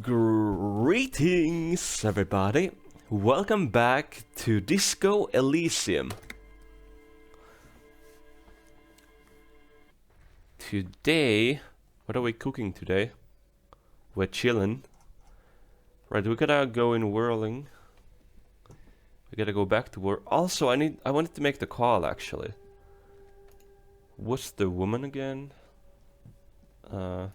Greetings, everybody. Welcome back to Disco Elysium. Today, what are we cooking today? We're chilling. Right, we gotta go in whirling. We gotta go back to work. Also, I wanted to make the call actually. What's the woman again? Right,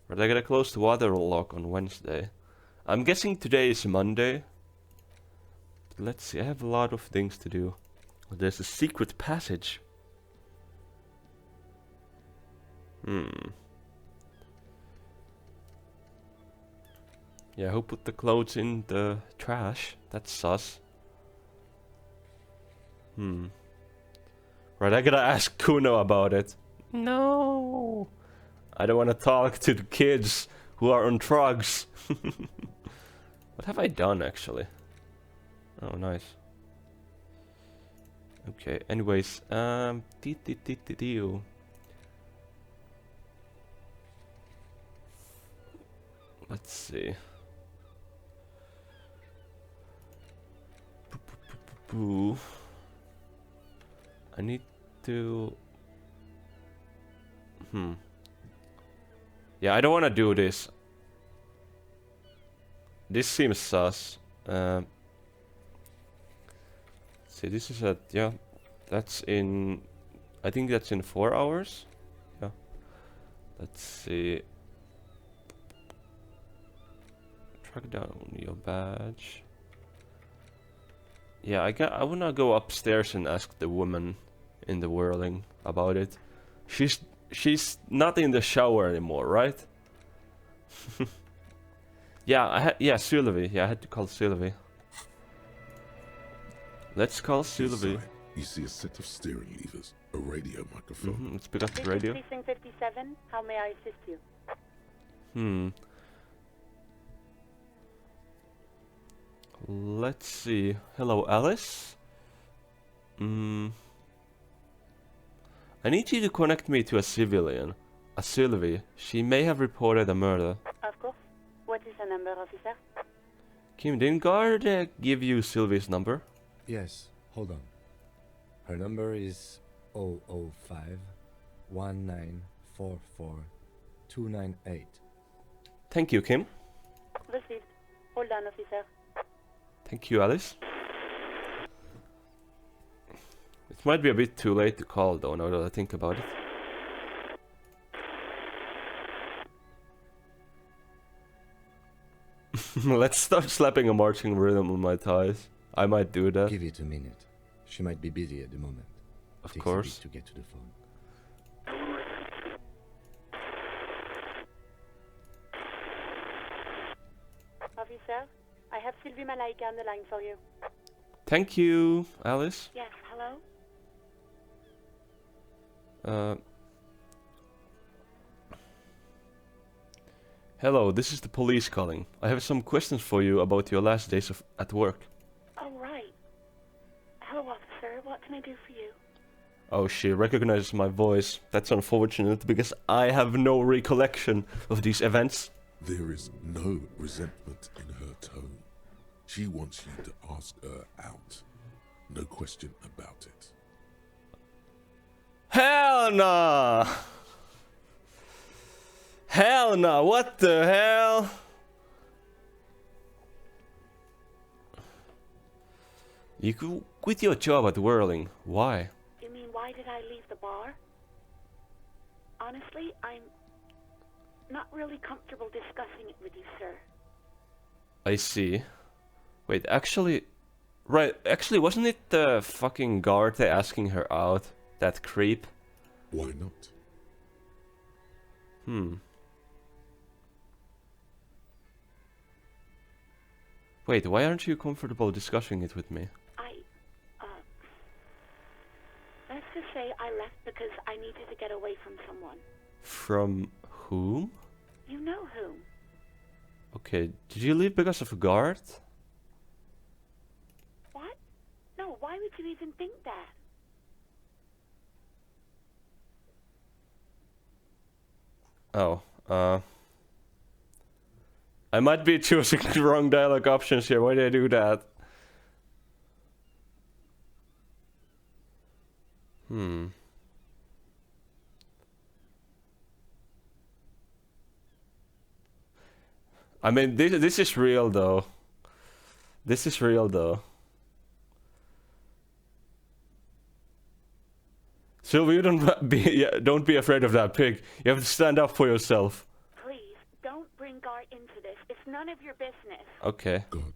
I gotta close the water lock on Wednesday. I'm guessing today is Monday. But let's see, I have a lot of things to do. There's a secret passage. Yeah, who put the clothes in the trash? That's sus. Right, I gotta ask Kuno about it. No! I don't want to talk to the kids who are on drugs. What have I done, actually? Oh, nice. Okay, anyways, let's see. I need to... Yeah, I don't want to do this. This seems sus. See, this is at... Yeah, that's in... I think that's in 4 hours. Yeah. Let's see. Track down your badge. Yeah, I wanna go upstairs and ask the woman in the whirling about it. She's not in the shower anymore, right? Yeah, Sylvie. Yeah, I had to call Sylvie. Let's call Sylvie. Inside, you see a set of steering levers, a radio microphone. Let's pick up the radio. Precinct 57. How may I assist you? Let's see. Hello, Alice. I need you to connect me to a civilian. A Sylvie. She may have reported a murder. Of course. What is the number, officer? Kim, didn't guard give you Sylvie's number? Yes, hold on. Her number is 005 1944 298. Thank you, Kim. Received. Hold on, officer. Thank you, Alice. It might be a bit too late to call, though, now that I think about it. Let's stop slapping a marching rhythm on my thighs. I might do that. Give it a minute. She might be busy at the moment. Of Takes course. a bit to get to the phone. Officer, I have Sylvie Malaika on the line for you. Thank you, Alice. Yes, hello? Hello, this is the police calling. I have some questions for you about your last days at work. Oh, right. Hello, officer. What can I do for you? Oh, she recognizes my voice. That's unfortunate because I have no recollection of these events. There is no resentment in her tone. She wants you to ask her out. No question about it. Hell nah! Hell no! What the hell? You could quit your job at whirling. Why? You mean, why did I leave the bar? Honestly, I'm not really comfortable discussing it with you, sir. I see. Wait, actually... Right, actually, wasn't it the fucking guard asking her out? That creep? Why not? Wait, why aren't you comfortable discussing it with me? Let's just say I left because I needed to get away from someone. From whom? You know whom. Okay, did you leave because of a guard? What? No, why would you even think that? Oh, I might be choosing the wrong dialogue options here. Why did I do that? Hmm. I mean, this is real though. This is real though. Sylvie, you don't be don't be afraid of that pig. You have to stand up for yourself. Please, don't bring Gar into this. It's none of your business. Okay, God,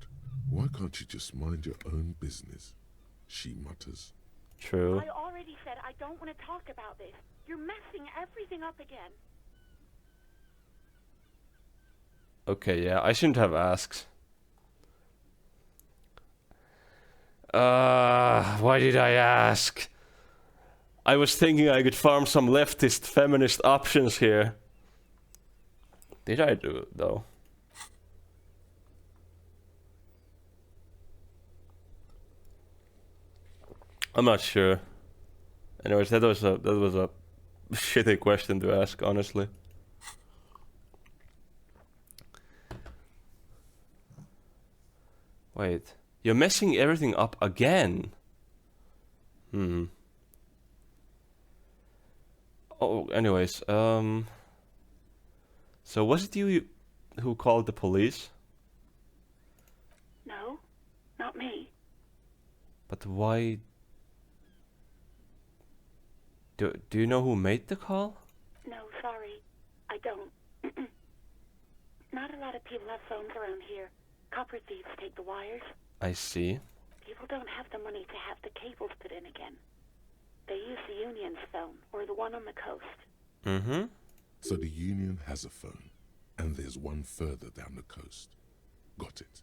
why can't you just mind your own business? She mutters. true. I already said I don't want to talk about this. You're messing everything up again. Okay, yeah, I shouldn't have asked. Why did I ask? I was thinking I could farm some leftist feminist options here. Did I do it though? I'm not sure. Anyways, that was a shitty question to ask, honestly. Wait, you're messing everything up again. Hmm. Oh, anyways, so was it you who called the police? No, not me. But why? Do you know who made the call? No, sorry. I don't. Not a lot of people have phones around here. Copper thieves take the wires. I see. People don't have the money to have the cables put in again. They use the Union's phone, or the one on the coast. Mm-hmm. So the Union has a phone, and there's one further down the coast. Got it.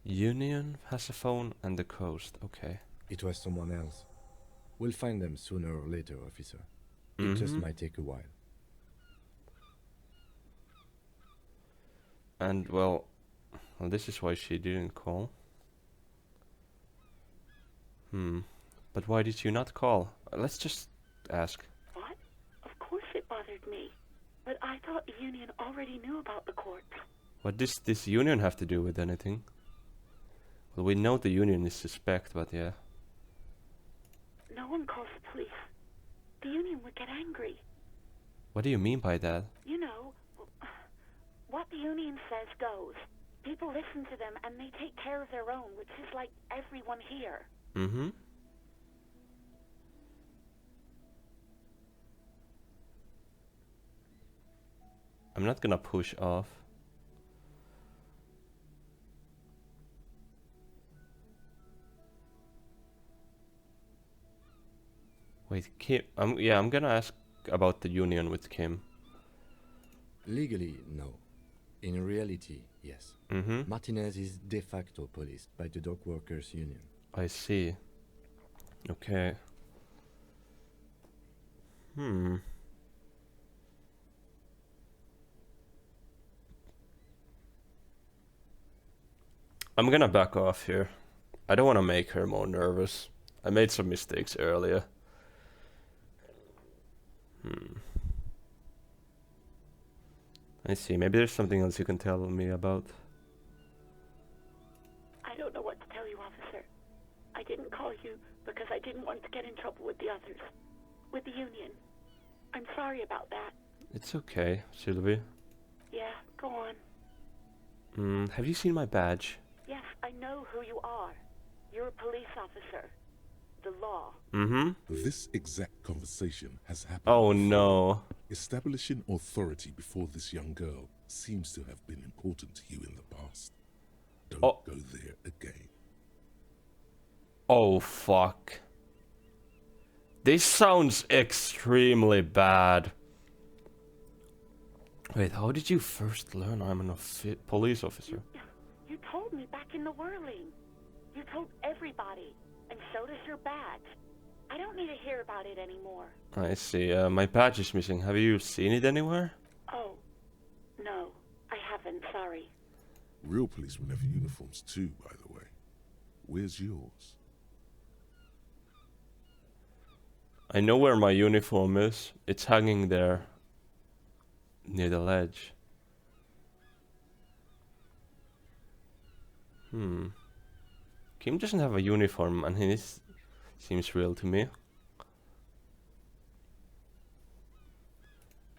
Union has a phone and the coast. Okay. It was someone else. We'll find them sooner or later, officer. It just might take a while. And well, this is why she didn't call. But why did you not call? Let's just ask. What? Of course it bothered me. But I thought the Union already knew about the court. What does this Union have to do with anything? Well, we know the Union is suspect, but yeah. No one calls the police. The Union would get angry. What do you mean by that? You know, what the Union says goes. People listen to them and they take care of their own, which is like everyone here. Mm-hmm. I'm not gonna push off. Wait, Kim. I'm gonna ask about the Union with Kim. Legally, no. In reality, yes. Mm-hmm. Martinez is de facto policed by the Dock Workers Union. I see. Okay. I'm gonna back off here. I don't want to make her more nervous. I made some mistakes earlier. I see. Maybe there's something else you can tell me about. I don't know what to tell you, officer. I didn't call you because I didn't want to get in trouble with the others. With the Union. I'm sorry about that. It's okay, Sylvie. Yeah, go on. Have you seen my badge? Yes, I know who you are. You're a police officer. The law. Mm-hmm. This exact conversation has happened. Oh before. no. Establishing authority before this young girl seems to have been important to you in the past. Don't Oh. go there again. Oh fuck. This sounds extremely bad. Wait, how did you first learn I'm an police officer? You told me back in the whirling. You told everybody. And so does your badge. I don't need to hear about it anymore. I see. My badge is missing. Have you seen it anywhere? Oh, no. I haven't, sorry. Real policemen have uniforms too, by the way. Where's yours? I know where my uniform is. It's hanging there. near the ledge. Kim doesn't have a uniform, and his seems real to me.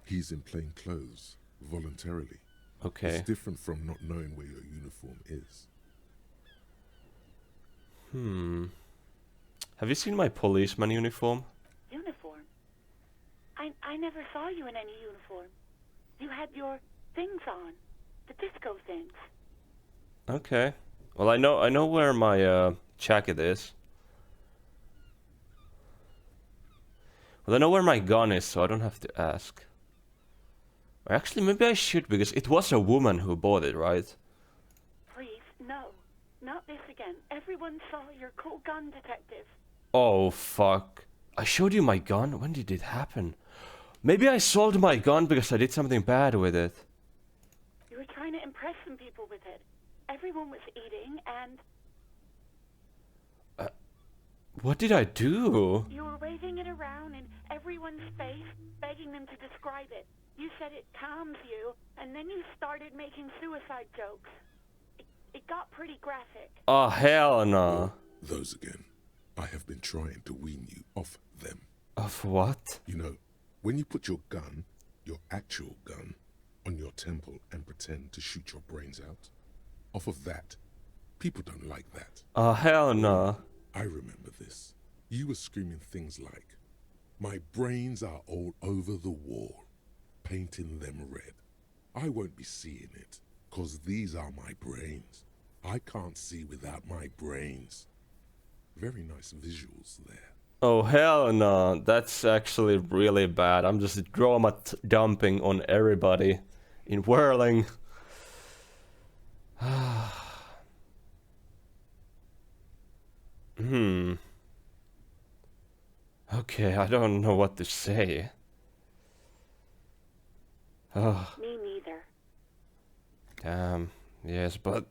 He's in plain clothes, voluntarily. Okay. It's different from not knowing where your uniform is. Have you seen my policeman uniform? Uniform? I never saw you in any uniform. You had your things on. The disco things. Okay. Well, I know where my jacket is. Well, I know where my gun is, so I don't have to ask. Or actually, maybe I should, because it was a woman who bought it, right? Please, no. Not this again. Everyone saw your cool gun, detective. Oh, fuck. I showed you my gun? When did it happen? Maybe I sold my gun because I did something bad with it. You were trying to impress some people with it. Everyone was eating, and What did I do? you were waving it around in everyone's face, begging them to describe it. You said it calms you, and then you started making suicide jokes. It got pretty graphic. Oh, hell no. Those again. I have been trying to wean you off them. Of what? You know, when you put your gun, your actual gun, on your temple and pretend to shoot your brains out, off of that, people don't like that. Oh, hell no. I remember this. You were screaming things like, "My brains are all over the wall," painting them red. I won't be seeing it, 'cause these are my brains. I can't see without my brains. Very nice visuals there. Oh, hell no. That's actually really bad. I'm just drama dumping on everybody in whirling. Okay, I don't know what to say. Oh, Me neither. damn. Yes, but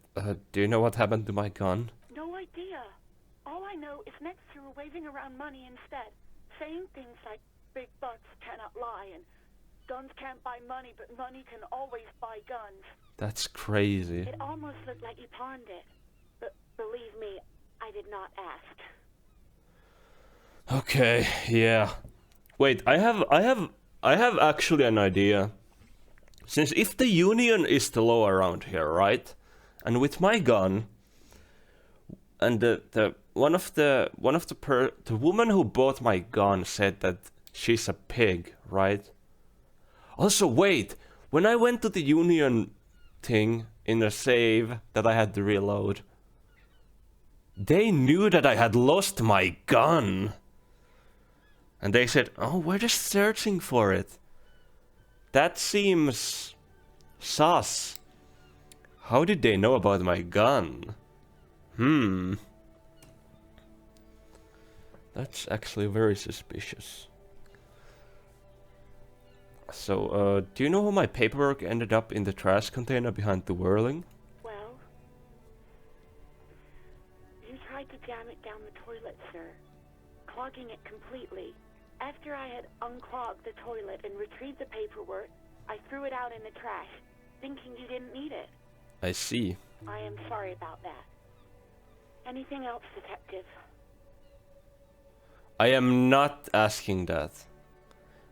do you know what happened to my gun? No idea. All I know is next you were waving around money instead, saying things like big bucks cannot lie and guns can't buy money, but money can always buy guns. That's crazy. It almost looked like you pawned it. But believe me, I did not ask. Okay, yeah. Wait, I have actually an idea. Since if the Union is the law around here, right? And with my gun, and the woman who bought my gun said that she's a pig, right? Also, wait, when I went to the Union thing in the save that I had to reload, they knew that I had lost my gun. And they said, "Oh, we're just searching for it." That seems sus. How did they know about my gun? That's actually very suspicious. So, do you know how my paperwork ended up in the trash container behind the whirling? Well, you tried to jam it down the toilet, sir, clogging it completely. After I had unclogged the toilet and retrieved the paperwork, I threw it out in the trash, thinking you didn't need it. I see. I am sorry about that. Anything else, detective? I am not asking that.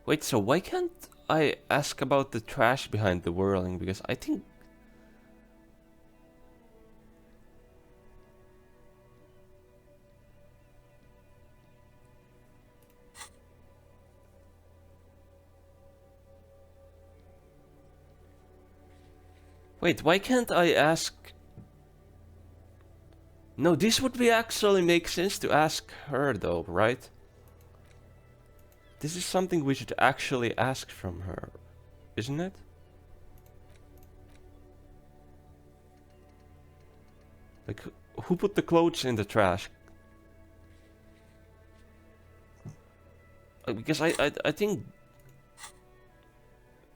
Wait, so why can't I ask about the trash behind the whirling? Because I think... Wait, why can't I ask... No, this would be actually make sense to ask her though, right? This is something we should actually ask from her, isn't it? Like, who put the clothes in the trash? Because I think...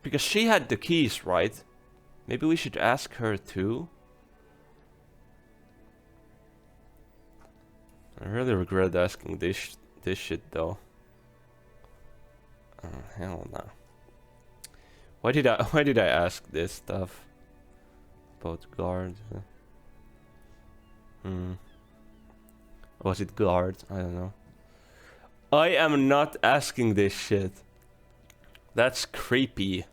Because she had the keys, right? Maybe we should ask her too? I really regret asking this shit though. Hell no. Why did I ask this stuff about guard? Was it guard? I don't know. I am not asking this shit. That's creepy.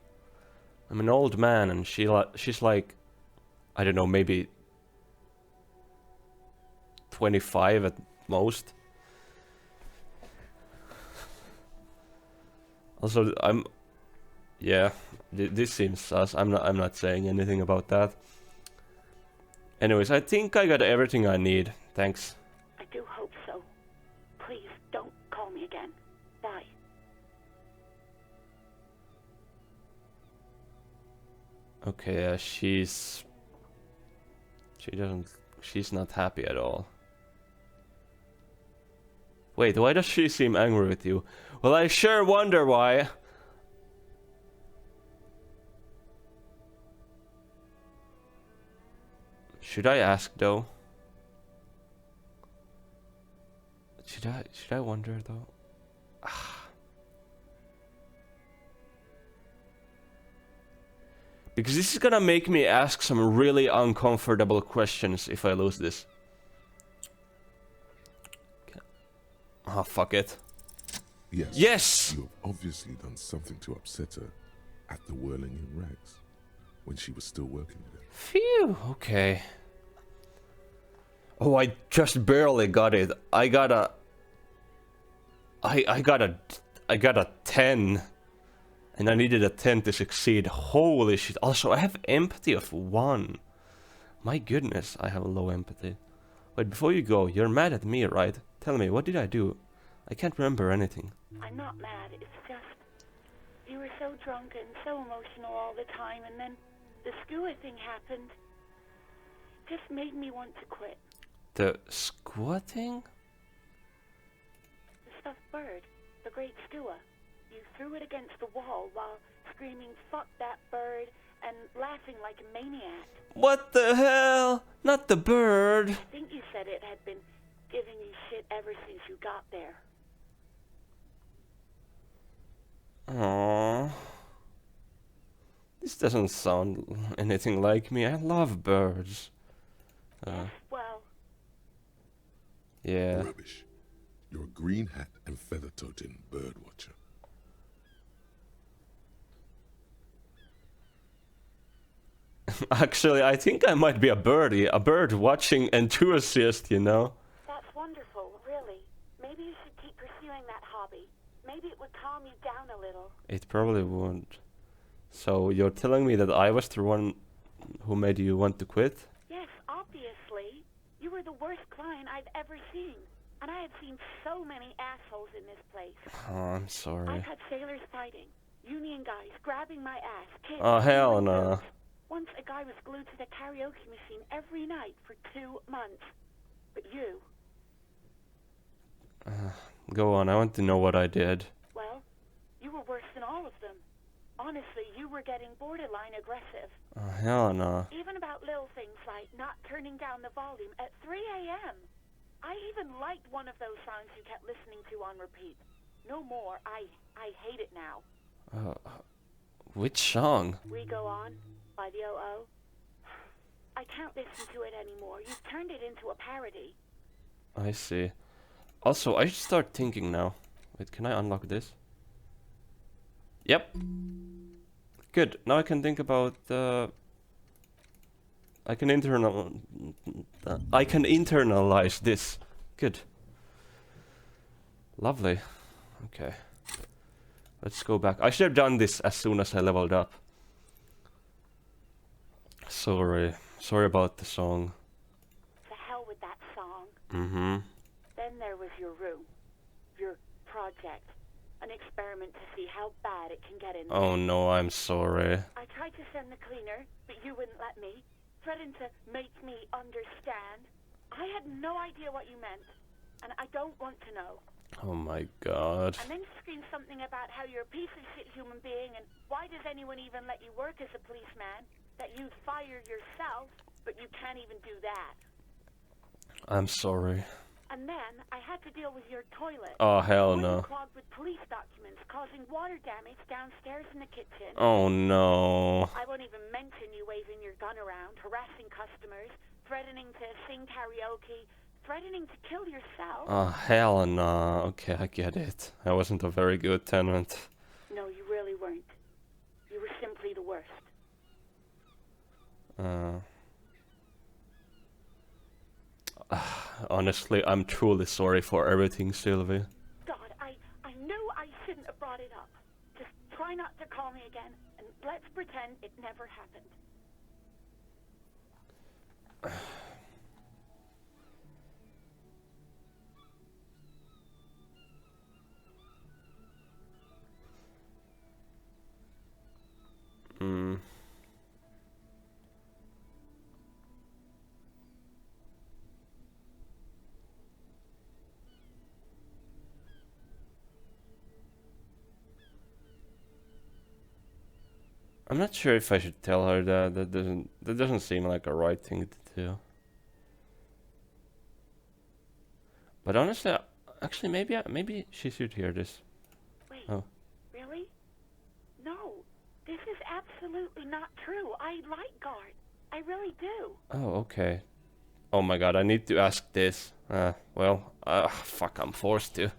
I'm an old man and she's like, I don't know, maybe 25 at most. Also, yeah, this seems sus. I'm not saying anything about that. Anyways, I think I got everything I need. Thanks. I do hope so. Please don't call me again. Bye. Okay, she's not happy at all. Wait, why does she seem angry with you? Well, I sure wonder why. Should I ask though? Should I wonder though? Because this is gonna make me ask some really uncomfortable questions if I lose this. Oh, fuck it. Yes. Yes! You have obviously done something to upset her at the Whirling in Rags when she was still working there. Phew, okay. Oh, I just barely got it. I got a 10. And I needed a 10 to succeed. Holy shit. Also, I have empathy of 1. My goodness, I have low empathy. Wait, before you go, you're mad at me, right? Tell me, what did I do? I can't remember anything. I'm not mad, it's just... You were so drunk and so emotional all the time, and then the skua thing happened. Just made me want to quit. The skua thing? The stuffed bird. The great skua. You threw it against the wall while screaming, "Fuck that bird," and laughing like a maniac. What the hell? Not the bird. I think you said it had been giving you shit ever since you got there. Aww. This doesn't sound anything like me. I love birds. Yes, well, Yeah. Rubbish. You're a green hat and feather-toting bird watcher. Actually, I think I might be a birdie. A bird watching enthusiast, you know? that's wonderful, really. Maybe you should keep pursuing that hobby. Maybe it would calm you down a little. It probably won't. So you're telling me that I was the one who made you want to quit? Yes, obviously. You were the worst client I've ever seen. And I have seen so many assholes in this place. Oh, I'm sorry. I've had sailors fighting, union guys grabbing my ass, kids. Oh, hell doing no. drugs. Once a guy was glued to the karaoke machine every night for 2 months. But you, Go on, I want to know what I did. well, you were worse than all of them. Honestly, you were getting borderline aggressive. Oh, hell no. Even about little things like not turning down the volume at 3 a.m. I even liked one of those songs you kept listening to on repeat. No more. I hate it now. Which song? We Go On by the O.O. I can't listen to it anymore. You've turned it into a parody. I see. Also, I should start thinking now. Wait, can I unlock this? Yep. Good. Now I can think about I can internalize this. Good. Lovely. Okay. Let's go back. I should have done this as soon as I leveled up. Sorry. Sorry about the song. To hell with that song. Mm-hmm. Then there was your room. Your project. An experiment to see how bad it can get in there. Oh no, I'm sorry. I tried to send the cleaner, but you wouldn't let me. Threatened to make me understand. I had no idea what you meant. And I don't want to know. Oh my god. And then you screamed something about how you're a piece of shit human being and why does anyone even let you work as a policeman? That you'd fire yourself, but you can't even do that. I'm sorry. And then I had to deal with your toilet. Oh, hell It no. wasn't clogged with police documents, causing water damage downstairs in the kitchen. Oh, no. I won't even mention you waving your gun around, harassing customers, threatening to sing karaoke, threatening to kill yourself. Oh, hell no. Okay, I get it. I wasn't a very good tenant. No, you really weren't. You were simply the worst. Honestly, I'm truly sorry for everything, Sylvie. God, I knew I shouldn't have brought it up. Just try not to call me again, and let's pretend it never happened. I'm not sure if I should tell her that. That doesn't seem like a right thing to do. But honestly, actually, maybe she should hear this. Wait, Oh. really? No, this is absolutely not true. I like Guard. I really do. Oh, okay. Oh my god, I need to ask this. Fuck, I'm forced to.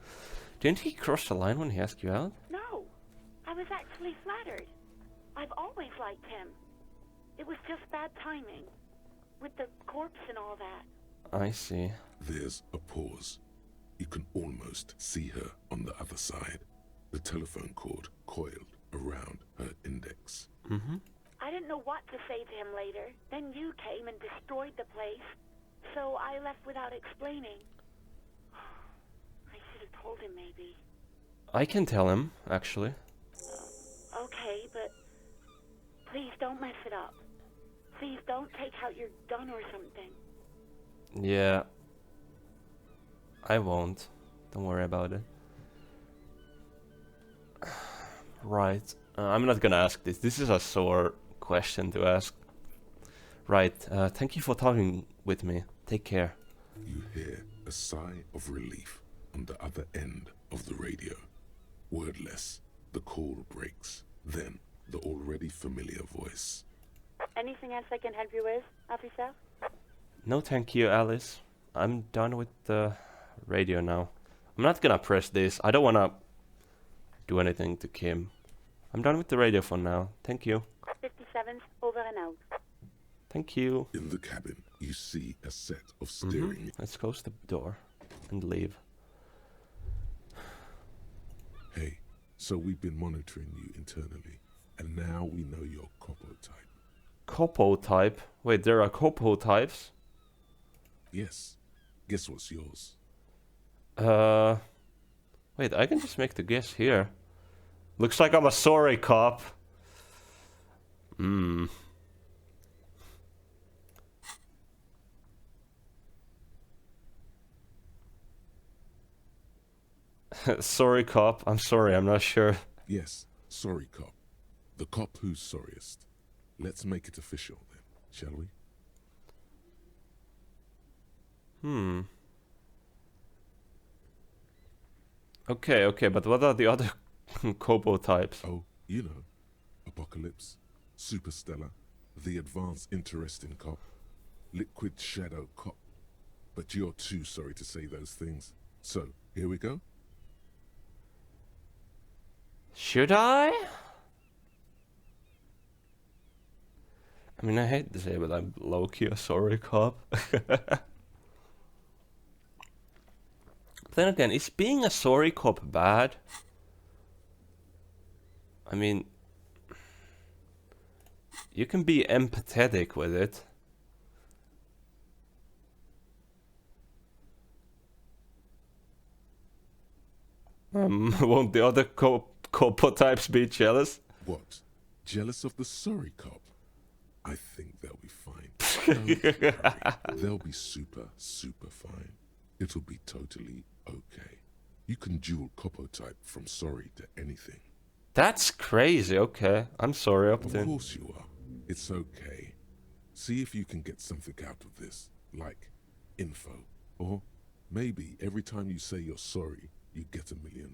Didn't he cross the line when he asked you out? No, I was actually flattered. I've always liked him. It was just bad timing. With the corpse and all that. I see. There's a pause. You can almost see her on the other side. The telephone cord coiled around her index. I didn't know what to say to him later. Then you came and destroyed the place. So I left without explaining. I should have told him maybe. I can tell him, actually. Okay, but please don't mess it up. Please don't take out your gun or something. Yeah. I won't. Don't worry about it. Right. I'm not gonna ask this. This is a sore question to ask. Right. Thank you for talking with me. Take care. You hear a sigh of relief on the other end of the radio. Wordless, the call breaks. Then, the already familiar voice. Anything else I can help you with, officer? No, thank you, Alice. I'm done with the radio now. I'm not gonna press this. I don't wanna do anything to Kim. I'm done with the radio for now. Thank you. 57's over and out. Thank you. In the cabin, you see a set of steering. Let's close the door and leave. Hey, so we've been monitoring you internally, and now we know your copo type. Copo type? Wait, there are copo types? Yes. Guess what's yours? Wait, I can just make the guess here. Looks like I'm a sorry cop. Sorry cop. I'm sorry, I'm not sure. Yes, sorry cop. The cop who's sorriest. Let's make it official then, shall we? Okay, but what are the other copo types? Oh, you know. Apocalypse, Superstellar, the advanced interesting cop, liquid shadow cop. But you're too sorry to say those things. So, here we go. Should I? I mean, I hate to say it, but I'm low-key a sorry cop. Then again, is being a sorry cop bad? I mean, you can be empathetic with it. Won't the other copo types be jealous? What? Jealous of the sorry cop? I think they'll be fine. Don't worry. They'll be super, super fine. It'll be totally okay. You can dual copo type from sorry to anything. That's crazy, okay. I'm sorry, Of Upton. course you are. It's okay. See if you can get something out of this, like info, or Maybe every time you say you're sorry, you get $1 million.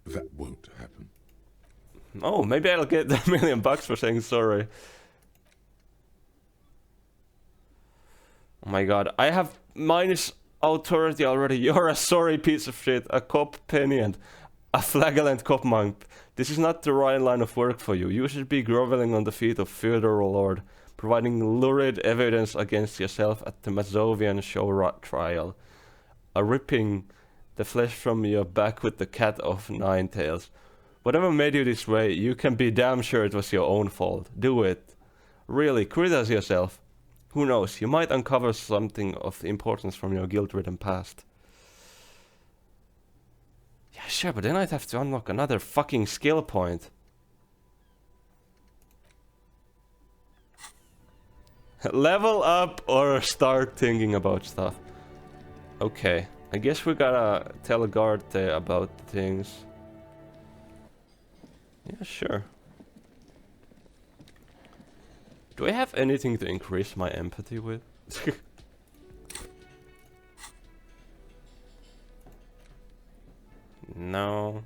That won't happen. Oh, maybe I'll get $1 million for saying sorry. Oh my god, I have minus authority already. You're a sorry piece of shit, a cop penny and a flagellant cop monk. This is not the right line of work for you. You should be groveling on the feet of Federal Lord, providing lurid evidence against yourself at the Mazovian show trial. Ripping the flesh from your back with the cat of nine tails. Whatever made you this way, you can be damn sure it was your own fault. Do it. Really, criticize yourself. Who knows, you might uncover something of importance from your guilt-ridden past. Yeah, sure, but then I'd have to unlock another fucking skill point. Level up or start thinking about stuff. Okay, I guess we gotta tell Garte about things. Yeah, sure. Do I have anything to increase my empathy with? No.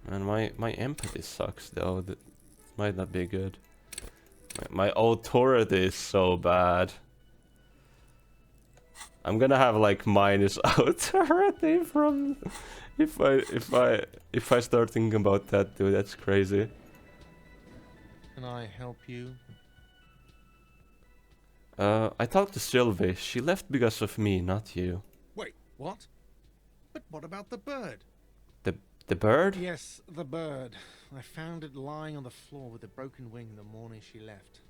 And my empathy sucks though. That might not be good. My authority is so bad. I'm gonna have like minus authority from if I start thinking about that, dude. That's crazy. Can I help you? I talked to Sylvie. She left because of me, not you. Wait, what? But what about the bird? The bird? Yes, the bird. I found it lying on the floor with a broken wing the morning she left.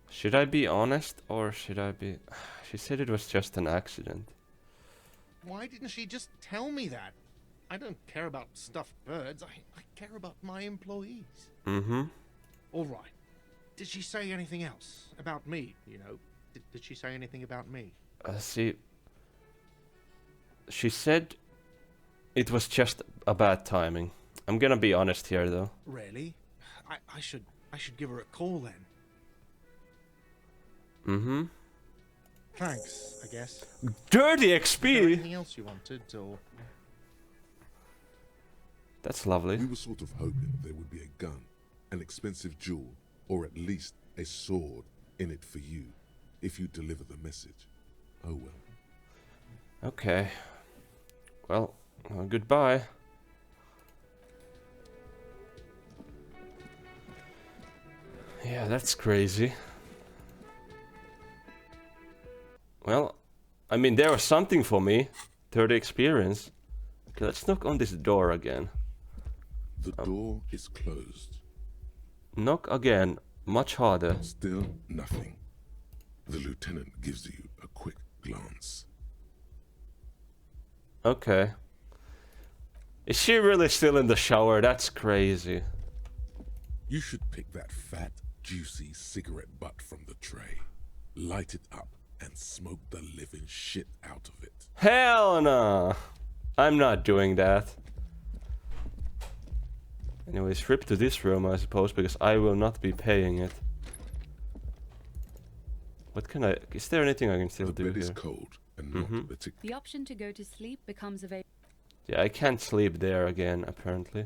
Should I be honest or should I be... She said it was just an accident. Why didn't she just tell me that? I don't care about stuffed birds. I care about my employees. Mm-hmm. All right. Did she say anything else? About me, you know? Did she say anything about me? See... She said it was just a bad timing. I'm gonna be honest here though. Really? I should give her a call then. Mm-hmm. Thanks, I guess. Dirty Is there XP! anything else you wanted, or... That's lovely. We were sort of hoping there would be a gun, an expensive jewel, or at least a sword in it for you, if you deliver the message. Oh well. Okay. Well, goodbye. Yeah, that's crazy. Well, I mean, there was something for me. 30 experience. Okay, let's knock on this door again. The door is closed. Knock again, much harder. Still nothing. The lieutenant gives you a quick glance. Okay. Is she really still in the shower? That's crazy. You should pick that fat, juicy cigarette butt from the tray, light it up, and smoke the living shit out of it. Hell no! I'm not doing that. Anyways, rip to this room, I suppose, because I will not be paying it. What can I... Is there anything I can still do The bed is here? cold and not particularly. The option to go to sleep becomes available. Yeah, I can't sleep there again, apparently.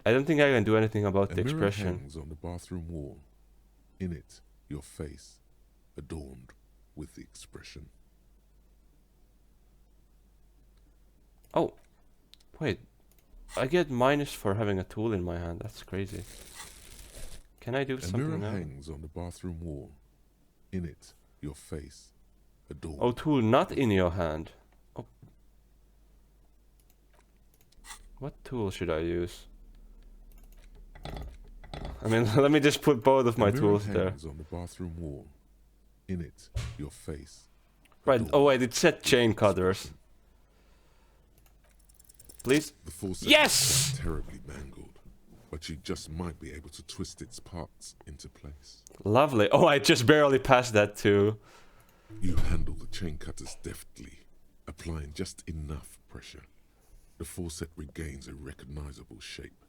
I don't think I can do anything about the A mirror expression. hangs on the bathroom wall. In it, your face, adorned with the expression. Oh, wait. I get minus for having a tool in my hand. That's crazy. Can I do A mirror something now? hangs on the bathroom wall. In it, your face, adorned. Oh, tool not in your hand. Oh. What tool should I use? I mean, let me just put both of my A mirror tools there. hangs on the bathroom wall. In it, your face. Right. adorned Oh wait, it with said the chain cutters. expression. Please. The forceps Yes! is terribly mangled, but you just might be able to twist its parts into place. Lovely. Oh, I just barely passed that too. You handle the chain cutters deftly, applying just enough pressure. The forceps regains a recognizable shape.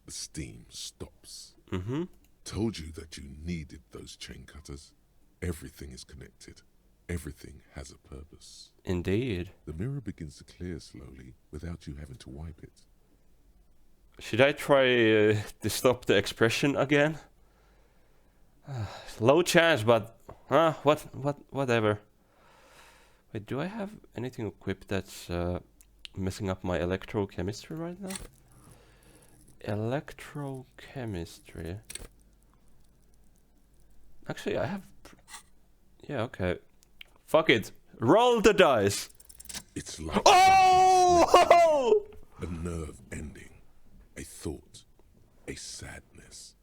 The steam stops. Mm-hmm. Told you that you needed those chain cutters. Everything is connected. Everything has a purpose. Indeed. The mirror begins to clear slowly without you having to wipe it. Should I try to stop the expression again? Low chance, but whatever. Wait, do I have anything equipped that's messing up my electrochemistry right now? Electrochemistry. Actually, I have. Yeah, okay. Fuck it. Roll the dice. It's like Oh! a nerve ending, a thought, a sadness.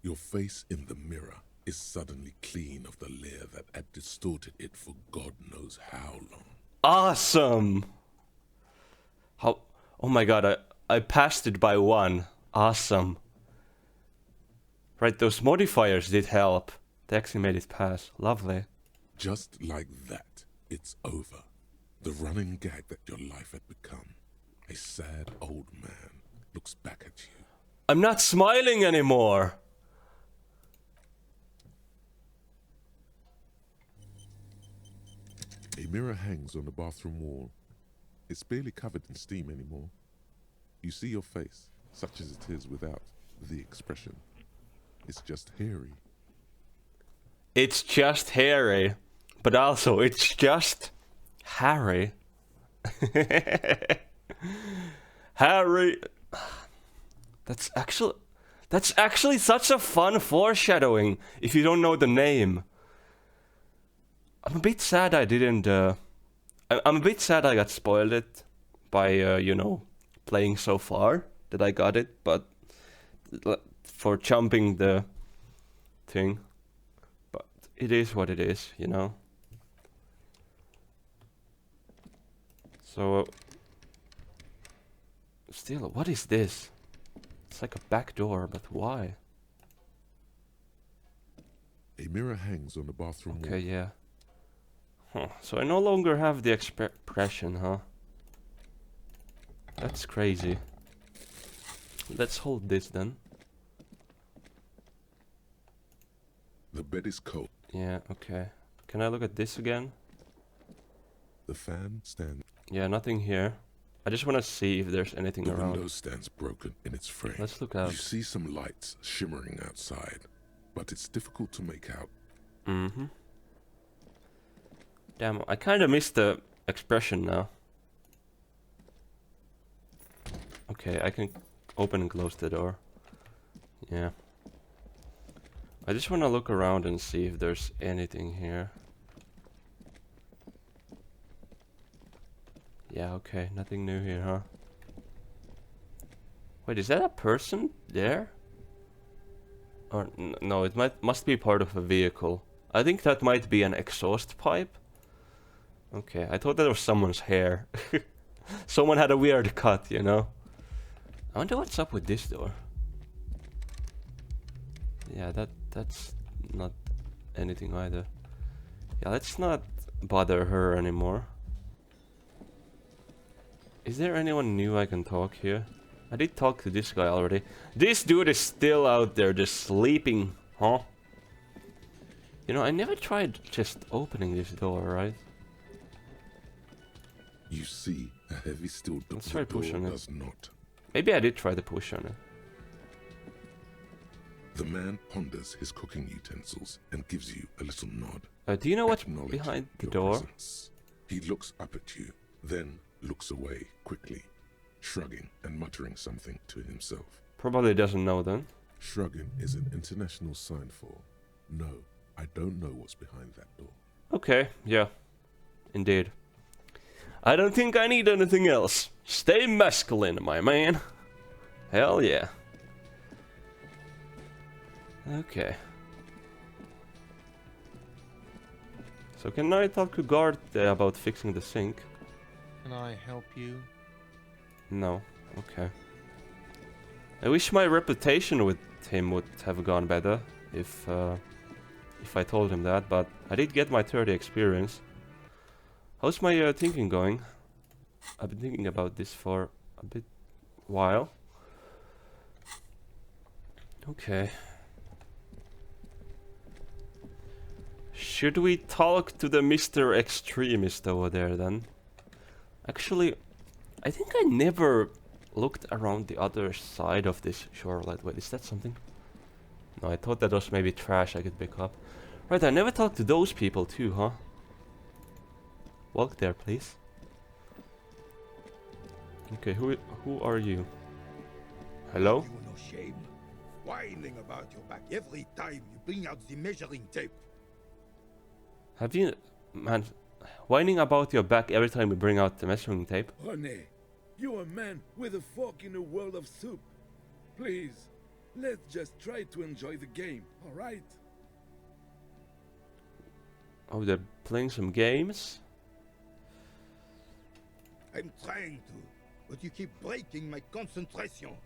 Your face in the mirror is suddenly clean of the layer that had distorted it for God knows how long. Awesome. How? Oh my god! I passed it by 1. Awesome. Right, those modifiers did help. They actually made it pass. Lovely. Just like that, it's over. The running gag that your life had become. A sad old man looks back at you. I'm not smiling anymore. A mirror hangs on the bathroom wall. It's barely covered in steam anymore. You see your face, such as it is without the expression. It's just hairy. It's just hairy, but also it's just Harry. Harry. That's actually such a fun foreshadowing if you don't know the name. I'm a bit sad I didn't. I'm a bit sad I got spoiled it by you know, playing so far that I got it, but for jumping the thing. But it is what it is, you know. So still, what is this? It's like a back door, but why? A mirror hangs on the bathroom Okay, wall. yeah. Huh. So I no longer have the expression, huh? That's crazy. Let's hold this then. The bed is cold. Yeah, okay. Can I look at this again? The fan stands. Yeah, nothing here. I just want to see if there's anything The around. window stands broken in its frame. Let's look out. You see some lights shimmering outside, but it's difficult to make out. Mm-hmm. Damn, I kind of missed the expression now. Okay, I can open and close the door. Yeah. I just want to look around and see if there's anything here. Yeah, okay, nothing new here, huh? Wait, is that a person there? Or no, it must be part of a vehicle. I think that might be an exhaust pipe. Okay, I thought that was someone's hair. Someone had a weird cut, you know? I wonder what's up with this door. Yeah, that's not anything either. Yeah, let's not bother her anymore. Is there anyone new I can talk here? I did talk to this guy already. This dude is still out there just sleeping, huh? You know, I never tried just opening this door, right? You see, a heavy steel door, Let's try pushing it. does not. Maybe I did try to push on it. The man ponders his cooking utensils and gives you a little nod. Do you know what's acknowledging behind the your door? presence. He looks up at you, then looks away quickly, shrugging and muttering something to himself. Probably doesn't know then. Shrugging is an international sign for, no, I don't know what's behind that door. Okay, yeah. Indeed. I don't think I need anything else. Stay masculine, my man. Hell yeah. Okay. So can I talk to guard about fixing the sink? Can I help you? No. Okay. I wish my reputation with him would have gone better if I told him that, but I did get my 30 experience. How's my thinking going? I've been thinking about this for a bit while. Okay. Should we talk to the Mr. Extremist over there then? Actually, I think I never looked around the other side of this shoreline. Wait, is that something? No, I thought that was maybe trash I could pick up. Right, I never talked to those people too, huh? Walk there, please. Okay, who are you? Hello? You no shame. Whining about your back every time you bring out the measuring tape. Have you... Man, whining about your back every time we bring out the measuring tape? René, you're a man with a fork in a world of soup. Please, let's just try to enjoy the game, alright? Oh, they're playing some games? I'm trying to, but you keep breaking my concentration.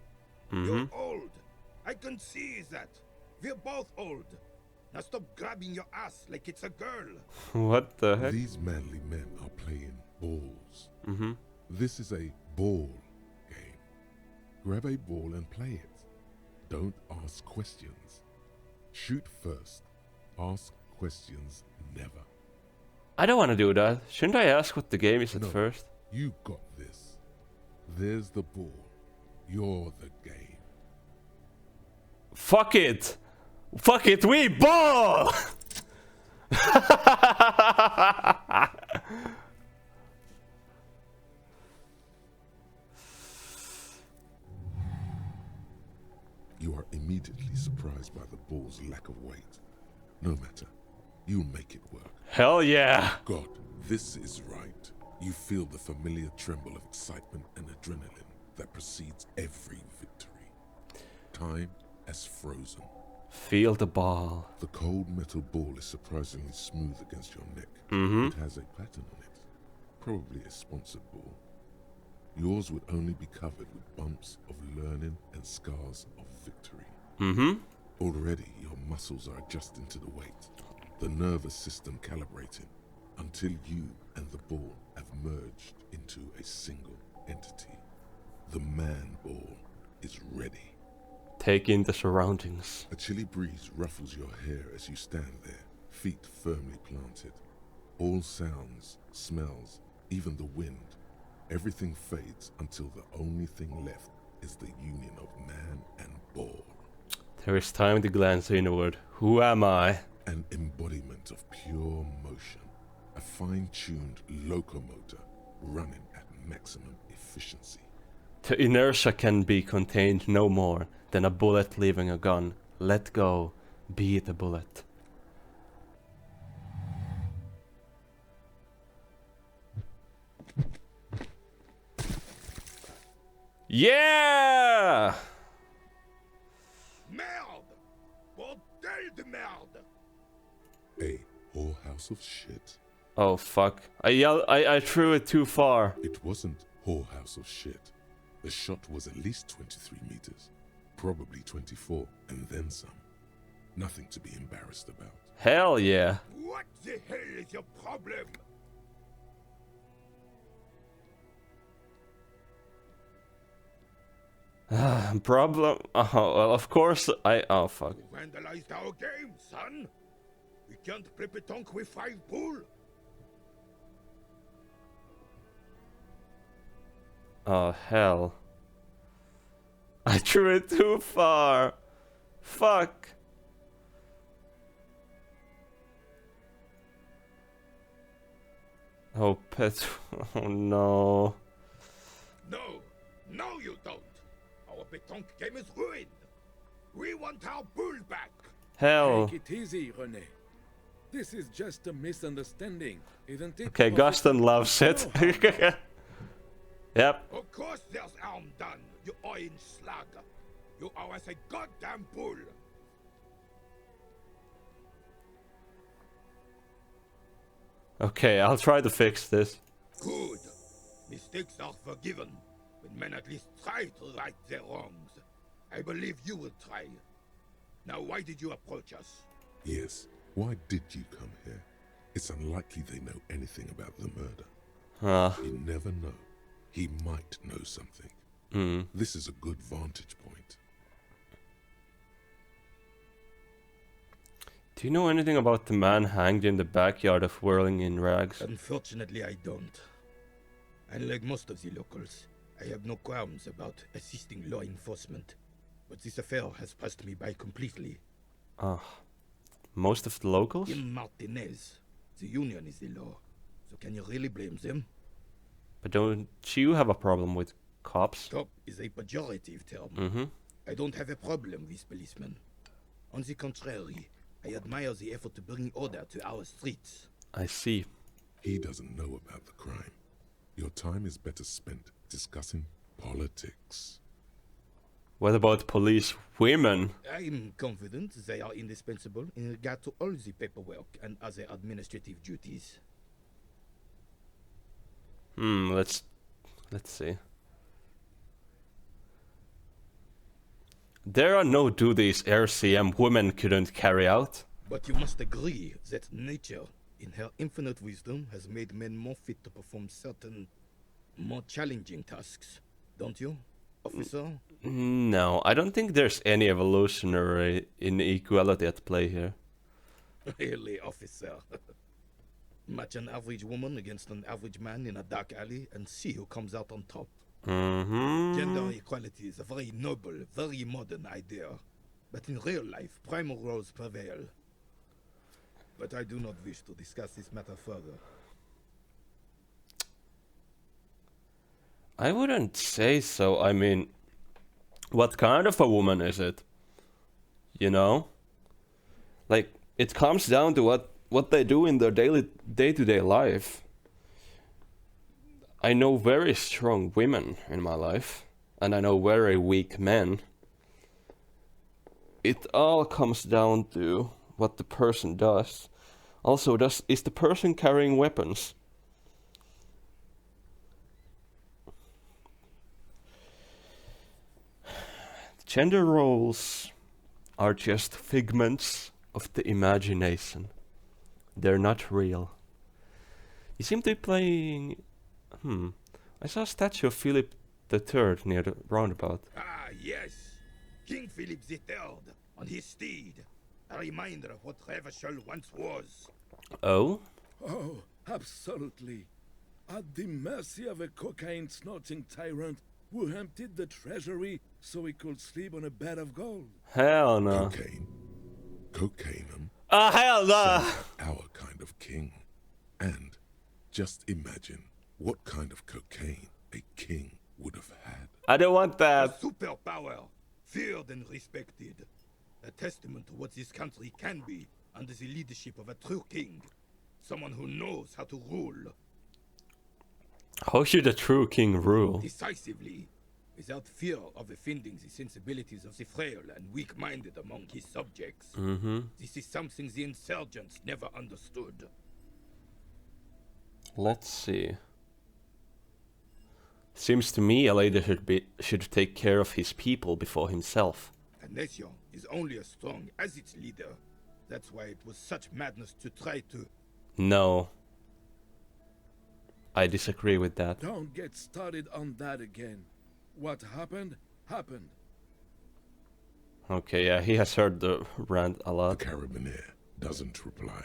Mm-hmm. You're old. I can see that. We're both old. Now stop grabbing your ass like it's a girl. What the heck? These manly men are playing balls. Mm-hmm. This is a ball game. Grab a ball and play it. Don't ask questions. Shoot first. Ask questions never. I don't want to do that. Shouldn't I ask what the game is at No. first? You got this. There's the ball. You're the game. Fuck it! Fuck it, we ball! You are immediately surprised by the ball's lack of weight. No matter. You'll make it work. Hell yeah! God, this is right. You feel the familiar tremble of excitement and adrenaline that precedes every victory. Time has frozen. Feel the ball. The cold metal ball is surprisingly smooth against your neck. Mm-hmm. It has a pattern on it. Probably a sponsored ball. Yours would only be covered with bumps of learning and scars of victory. Mm-hmm. Already, your muscles are adjusting to the weight, the nervous system calibrating, until you and the ball have merged into a single entity. The man ball is ready. Take in the surroundings. A chilly breeze ruffles your hair as you stand there, feet firmly planted. All sounds, smells, even the wind, everything fades until the only thing left is the union of man and ball. There is time to glance inward. Who am I? An embodiment of pure motion. A fine-tuned locomotor running at maximum efficiency. The inertia can be contained no more than a bullet leaving a gun. Let go. Be the bullet. Yeah! Merde! Bordel de merde! A whorehouse of shit. Oh fuck. I threw it too far. It wasn't whorehouse of shit. The shot was at least 23 meters. Probably 24, and then some. Nothing to be embarrassed about. Hell yeah. What the hell is your problem? Problem? Oh, well, of course oh fuck. You vandalized our game, son! We can't play pétanque with 5 pool! Oh hell. I threw it too far. Fuck. Oh pet. Oh no. No! No, you don't! Our pétanque game is ruined! We want our pool back! Hell. Take it easy, René. This is just a misunderstanding, isn't it? Okay, Gaston loves it. Yep. Of course there's harm done, you orange slug! You owe us a goddamn pool! Okay, I'll try to fix this. Good. Mistakes are forgiven, when men at least try to right their wrongs. I believe you will try. Now, why did you approach us? Yes, why did you come here? It's unlikely they know anything about the murder. You never know. He might know something. This is a good vantage point. Do you know anything about the man hanged in the backyard of Whirling in Rags? Unfortunately, I don't. Unlike most of the locals, I have no qualms about assisting law enforcement. But this affair has passed me by completely. Ah, most of the locals? In Martinez, the union is the law. So can you really blame them? But don't you have a problem with cops? Cop is a pejorative term. Mm-hmm. I don't have a problem with policemen. On the contrary, I admire the effort to bring order to our streets. I see. He doesn't know about the crime. Your time is better spent discussing politics. What about police women? I'm confident they are indispensable in regard to all the paperwork and other administrative duties. Let's see. There are no duties RCM women couldn't carry out. But you must agree that nature, in her infinite wisdom, has made men more fit to perform certain, more challenging tasks. Don't you, officer? No, I don't think there's any evolutionary inequality at play here. Really, officer. Match an average woman against an average man in a dark alley and see who comes out on top. Gender equality is a very noble, very modern idea. But in real life, primal roles prevail. But I do not wish to discuss this matter further. I wouldn't say so. I mean, what kind of a woman is it? You know? Like, it comes down to what they do in their day-to-day life. I know very strong women in my life, and I know very weak men. It all comes down to what the person does. Also, is the person carrying weapons? Gender roles are just figments of the imagination. They're not real. You seem to be playing... I saw a statue of Philip III near the roundabout. Ah, yes. King Philip III on his steed. A reminder of what Revachol once was. Oh? Oh, absolutely. At the mercy of a cocaine-snorting tyrant who emptied the treasury so he could sleep on a bed of gold. Hell no. Cocaine. Cocainum. Hell no! Our kind of king. And just imagine what kind of cocaine a king would have had. I don't want A that. superpower, feared and respected. A testament to what this country can be under the leadership of a true king. Someone who knows how to rule. How should a true king rule? Decisively, without fear of offending the sensibilities of the frail and weak-minded among his subjects. This is something the insurgents never understood. Let's see. Seems to me a leader should take care of his people before himself. A nation is only as strong as its leader. That's why it was such madness to try to... No. I disagree with that. Don't get started on that again. What happened, happened. Okay, yeah, he has heard the rant a The lot. carabiner doesn't reply,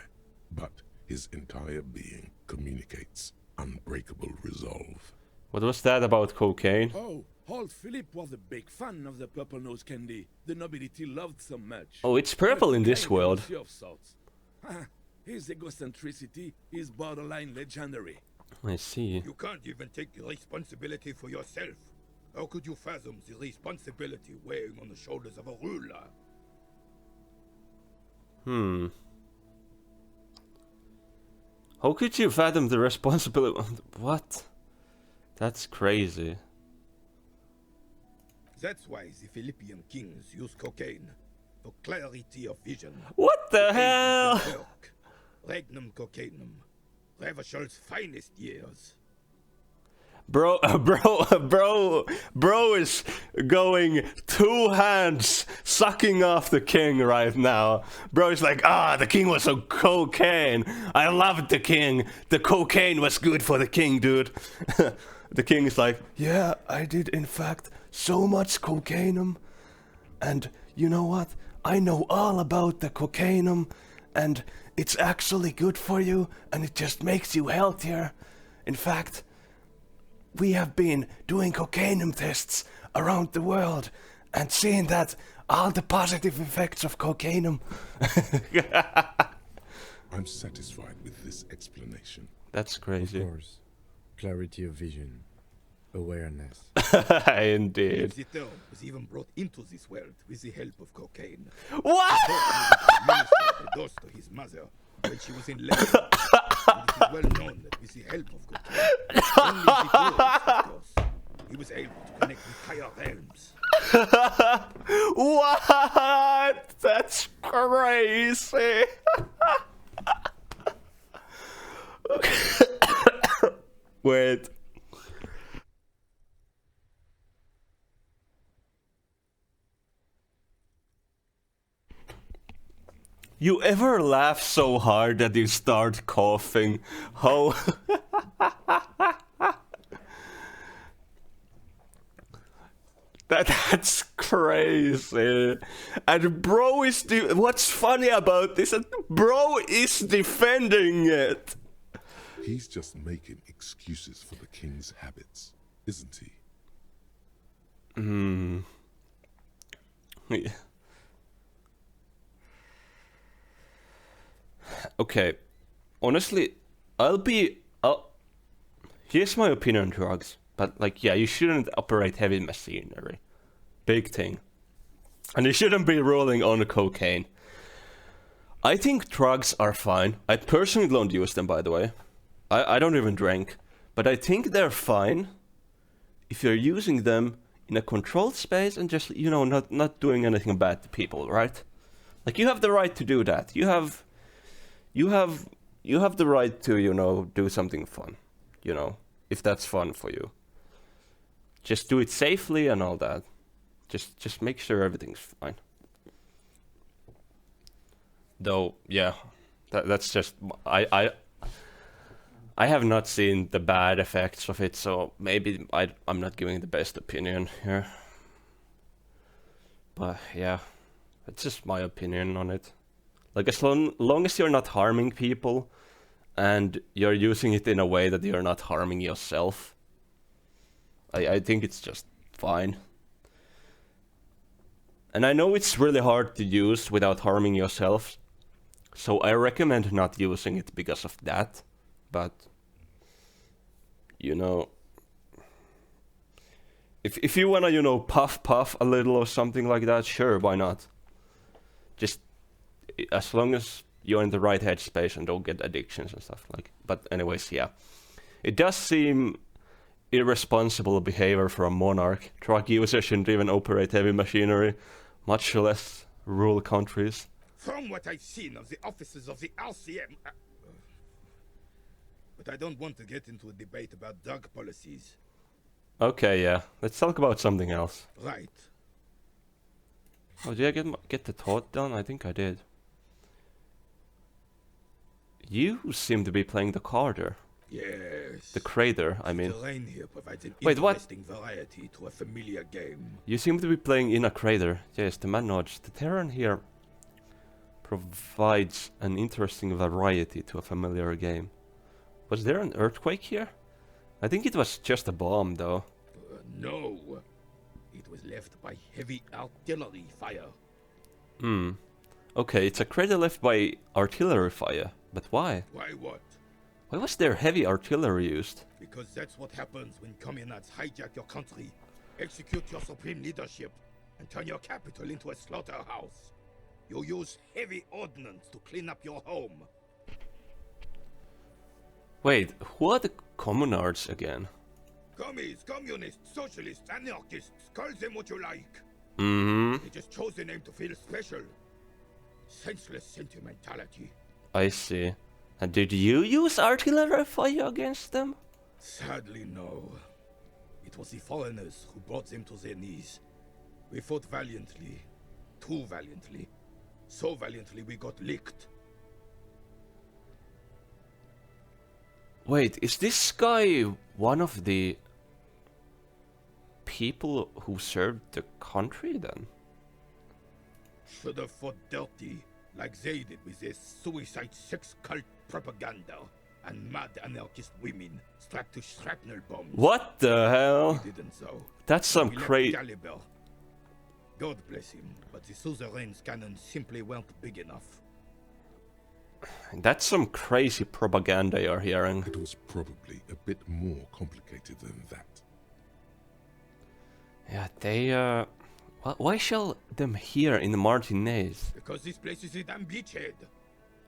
but his entire being communicates unbreakable resolve. What was that about cocaine? Oh, old Philip was a big fan of the purple nose candy the nobility loved so much. Oh, it's purple in this world. Of sorts. His egocentricity is borderline legendary. I see. You can't even take responsibility for yourself. How could you fathom the responsibility weighing on the shoulders of a ruler? How could you fathom the responsibility? What? That's crazy. That's why the Philippian kings use cocaine. For clarity of vision. What the hell? Milk. Regnum cocainum. Revachol's finest years. Bro is going two hands sucking off the king right now. Bro is like, the king was on cocaine. I loved the king. The cocaine was good for the king, dude. The king is like, yeah, I did in fact so much cocainum. And you know what? I know all about the cocainum. and it's actually good for you, and it just makes you healthier. In fact, we have been doing cocaine tests around the world and seeing that all the positive effects of cocaine. I'm satisfied with this explanation. That's Of crazy. course. Clarity of vision. Awareness. Indeed. Visitor was even brought into this world with the help of cocaine. What? Administered the dose to his mother when she was in labor. And it is well known that with the help of cocaine, only the clothes, of course, he was able to connect with higher realms. What? That's crazy. Wait. You ever laugh so hard that you start coughing? How? That's crazy. And bro is what's funny about this? That bro is defending it. He's just making excuses for the king's habits, isn't he? Yeah. Okay, honestly, here's my opinion on drugs. But, like, yeah, you shouldn't operate heavy machinery. Big thing. And you shouldn't be rolling on cocaine. I think drugs are fine. I personally don't use them, by the way. I don't even drink. But I think they're fine if you're using them in a controlled space and just, you know, not doing anything bad to people, right? Like, you have the right to do that. You have the right to, you know, do something fun, you know, if that's fun for you. Just do it safely and all that. Just make sure everything's fine. Though, yeah, that's just I have not seen the bad effects of it, so maybe I'm not giving the best opinion here. But yeah, it's just my opinion on it. Like, as long as you're not harming people, and you're using it in a way that you're not harming yourself, I think it's just fine. And I know it's really hard to use without harming yourself, so I recommend not using it because of that. But, you know, if you wanna, you know, puff a little or something like that, sure, why not? Just as long as you're in the right headspace and don't get addictions and stuff like. But anyways, yeah, it does seem irresponsible behavior for a monarch. Drug users shouldn't even operate heavy machinery, much less rule countries. From what I've seen of the officers of the RCM, but I don't want to get into a debate about drug policies. Okay, yeah, let's talk about something else. Right. Oh, did I get the thought done? I think I did. You seem to be playing the Carter. Yes. The Crater, I mean. The terrain here provides an Wait, what? interesting variety to a familiar game. You seem to be playing in a crater. Yes, the manage. The terrain here provides an interesting variety to a familiar game. Was there an earthquake here? I think it was just a bomb, though. No. It was left by heavy artillery fire. Okay, it's a crater left by artillery fire. But why? Why what? Why was there heavy artillery used? Because that's what happens when communards hijack your country, execute your supreme leadership, and turn your capital into a slaughterhouse. You use heavy ordnance to clean up your home. Wait, who are the communards again? Commies, communists, socialists, anarchists, call them what you like. They just chose the name to feel special. Senseless sentimentality. I see. And did you use artillery fire against them? Sadly, no. It was the foreigners who brought them to their knees. We fought valiantly. Too valiantly. So valiantly we got licked. Wait, is this guy one of the people who served the country then? Should have fought dirty. like they did with their suicide sex cult propaganda and mad anarchist women strapped to shrapnel bombs. What the hell? We didn't so. That's some We left crazy. Caliber. God bless him, but the suzerain's cannons simply weren't big enough. That's some crazy propaganda you're hearing. It was probably a bit more complicated than that. Yeah, they why shall them here in the Martinez? Because this place is a damn beachhead.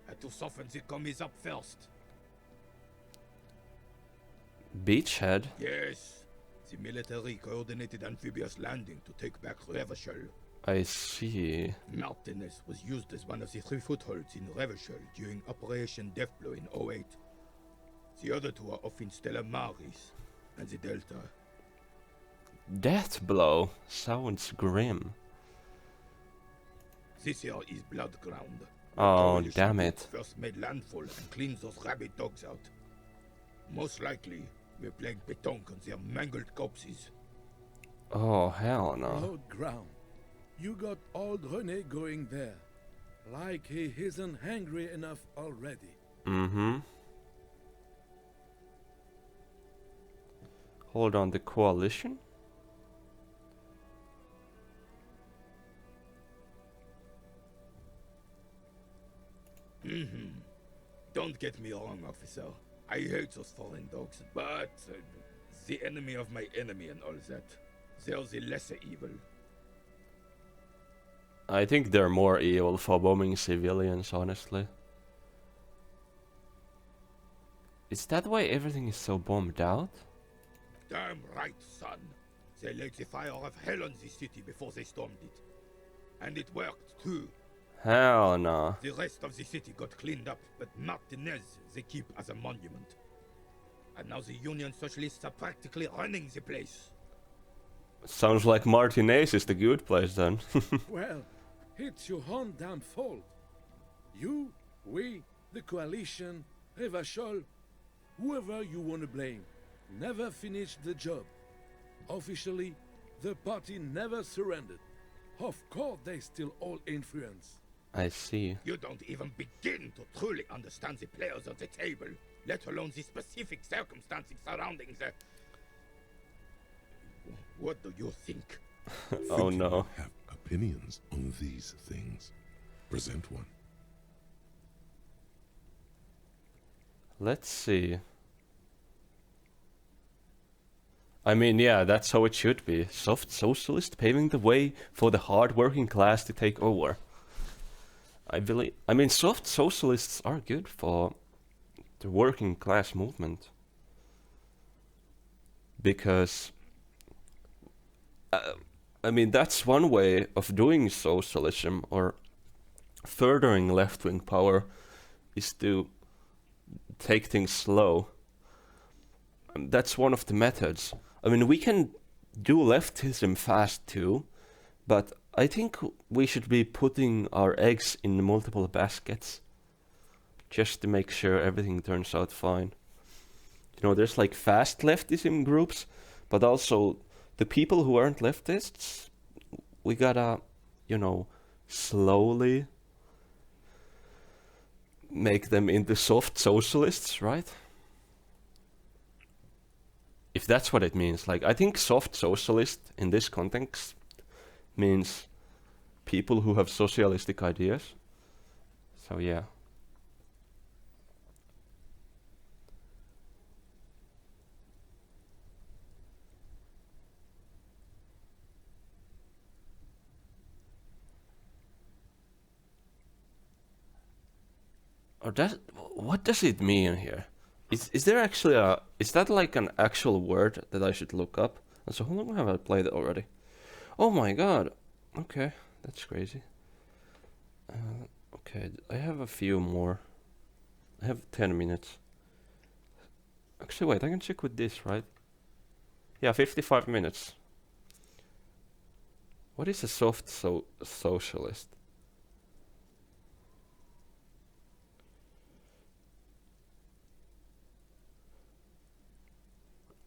Had to soften the commies up first. Beachhead? Yes. The military coordinated amphibious landing to take back Revachol. I see. Martinez was used as one of the 3 footholds in Revachol during Operation Deathblow in '08. The other 2 are off in Stella Maris and the Delta. Death blow sounds grim. This here is Blood Ground. Oh, Coalition damn troops it. First made landfall and cleaned those rabid dogs out. Most likely, we're playing pétanque on their mangled corpses. Oh, hell no. Blood ground. You got old René going there. Like he isn't hungry enough already. Mm-hmm. Hold on, the coalition? Don't get me wrong, officer. I hate those foreign dogs, but the enemy of my enemy and all that. They're the lesser evil. I think they're more evil for bombing civilians, honestly. Is that why everything is so bombed out? Damn right, son. They laid the fire of hell on the city before they stormed it. And it worked, too. Hell no. The rest of the city got cleaned up, but Martinez they keep as a monument. And now the Union Socialists are practically running the place. Sounds like Martinez is the good place then. Well, it's your own damn fault. You, we, the coalition, Revachol, whoever you want to blame, never finished the job. Officially, the party never surrendered. Of course, they still all influence. I see. You don't even begin to truly understand the players of the table, let alone the specific circumstances surrounding the... What do you think? Oh Think you no. might have opinions on these things. Present one. Let's see. I mean, yeah, that's how it should be. Soft socialist paving the way for the hard working class to take over. I mean, soft socialists are good for the working class movement. Because, I mean, that's one way of doing socialism or furthering left-wing power is to take things slow. That's one of the methods. I mean, we can do leftism fast too, but I think we should be putting our eggs in multiple baskets just to make sure everything turns out fine. You know, there's like fast leftism groups, but also the people who aren't leftists, we gotta, you know, slowly make them into soft socialists, right? If that's what it means. Like, I think soft socialist in this context means people who have socialistic ideas. So yeah. Or what does it mean here? Is there actually is that like an actual word that I should look up? So how long have I played it already? Oh my god. Okay, that's crazy. Okay, I have a few more. I have 10 minutes. Actually, wait, I can check with this, right? Yeah, 55 minutes. What is a soft socialist?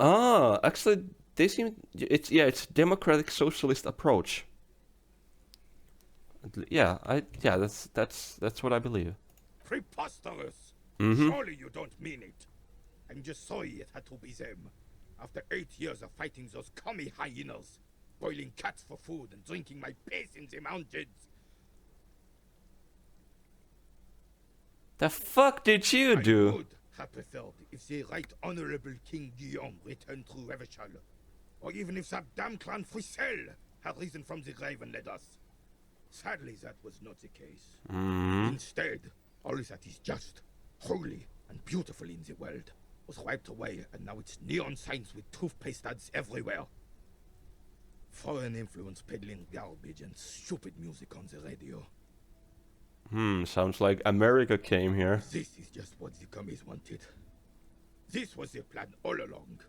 Ah, actually, they seem it's democratic socialist approach. Yeah, that's what I believe. Preposterous! Mm-hmm. Surely you don't mean it. I'm just sorry it had to be them. After 8 years of fighting those commie hyenas, boiling cats for food and drinking my piss in the mountains. The fuck did you I do? would have preferred if the Right Honorable King Guillaume returned to Revachol, or even if that damn clan Frisel had risen from the grave and led us. Sadly, that was not the case. Instead, all that is just, holy, and beautiful in the world was wiped away, and now it's neon signs with toothpaste ads everywhere. Foreign influence peddling garbage and stupid music on the radio. Sounds like America came here. This is just what the commies wanted. This was their plan all along.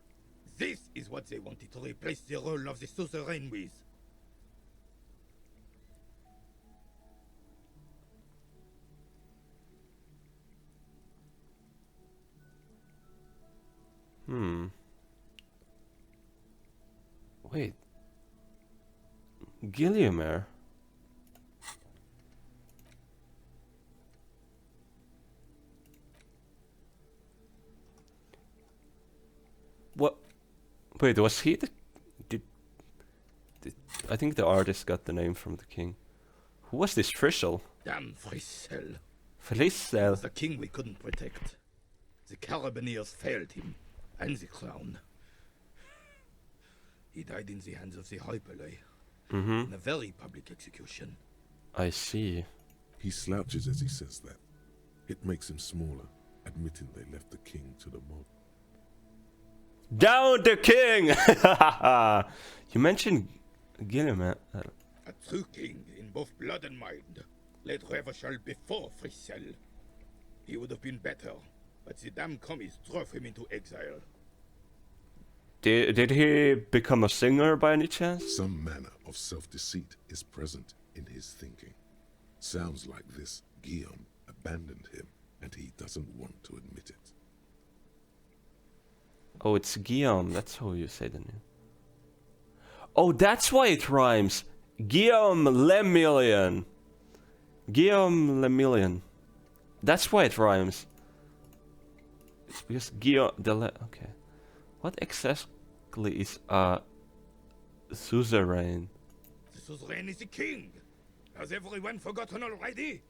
This is what they wanted to replace the role of the suzerain with. Wait. Guillaume. What? Wait, was he the... Did... I think the artist got the name from the king. Who was this Frischel? Damn Frisel. Frischel. The king we couldn't protect. The Carabineers failed him, and the crown. He died in the hands of the Hyperlay. In a very public execution. I see. He slouches as he says that. It makes him smaller, admitting they left the king to the mob. Down the king! You mentioned Guillaume. A true king in both blood and mind led Revachol before Frisel. He would have been better, but the damn commies drove him into exile. Did he become a singer by any chance? Some manner of self-deceit is present in his thinking. Sounds like this Guillaume abandoned him, and he doesn't want to admit it. Oh, it's Guillaume. That's how you say the name. Oh, that's why it rhymes. Guillaume Lemillion. Guillaume Lemillion. That's why it rhymes. It's because Guillaume... Okay. What exactly is a suzerain? The suzerain is the king. Has everyone forgotten already?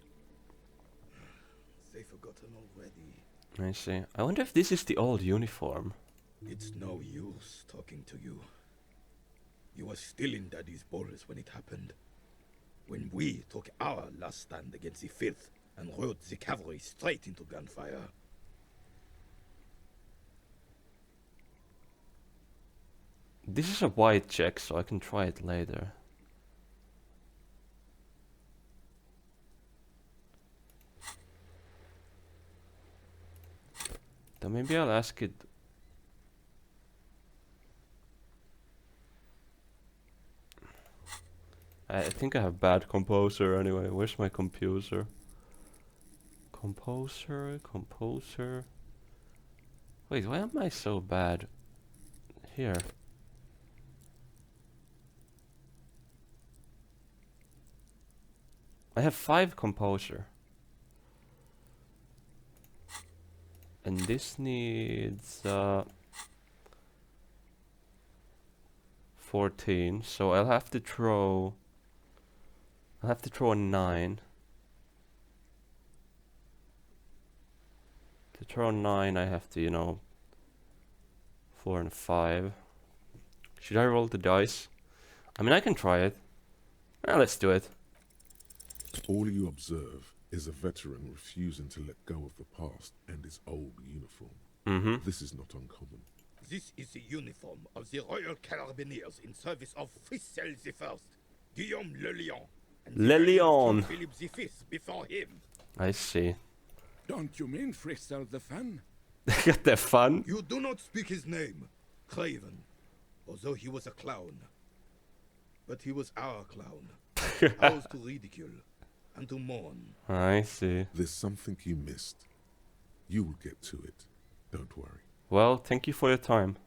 They've forgotten already. I see. I wonder if this is the old uniform. It's no use talking to you. You were still in Daddy's balls when it happened. When we took our last stand against the filth and rode the cavalry straight into gunfire. This is a white check, so I can try it later. Then maybe I'll ask it. I think I have bad composer anyway. Where's my composer? Composer. Wait, why am I so bad? Here. I have 5 composer. And this needs 14, so I'll have to throw a 9. To throw a 9 I have to, you know, 4 and 5. Should I roll the dice? I mean, I can try it. Let's do it. All you observe is a veteran refusing to let go of the past and his old uniform. This is not uncommon. This is the uniform of the Royal Carabineers in service of Frisel I, Guillaume Le Lion, and Le Lion. Philip V before him. I see. Don't you mean Frisel the Fan? Got the fun? You do not speak his name, Craven, although he was a clown. But he was our clown, ours to ridicule and to mourn. I see. There's something you missed. You will get to it. Don't worry. Well, thank you for your time.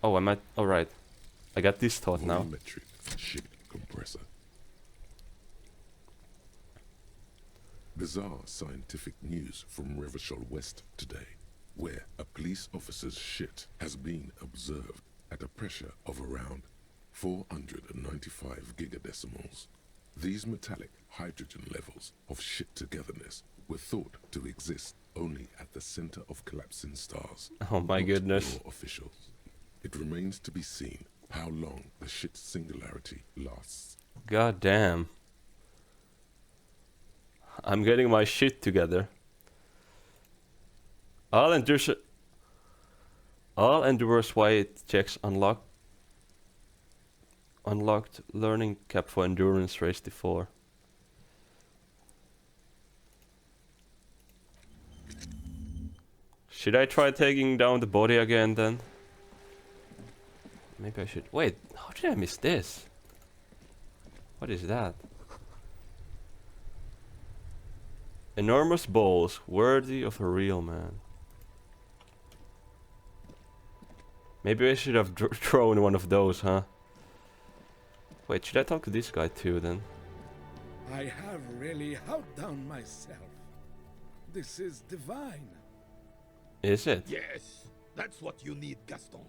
Oh, I might... Alright. I got this thought now. Volumetric ship compressor. Bizarre scientific news from Revachol West today, where a police officer's shit has been observed at a pressure of around 495 gigadecimals. These metallic hydrogen levels of shit togetherness were thought to exist only at the center of collapsing stars. Oh my Not goodness. law officials. It remains to be seen how long the shit singularity lasts. God damn. I'm getting my shit together. All endures weight checks unlocked learning cap for endurance race to 4. Should I try taking down the body again then? Maybe I should. Wait, how did I miss this? What is that? Enormous balls, worthy of a real man. Maybe I should have thrown one of those, huh? Wait, should I talk to this guy too then? I have really outdone myself. This is divine. Is it? Yes, that's what you need, Gaston.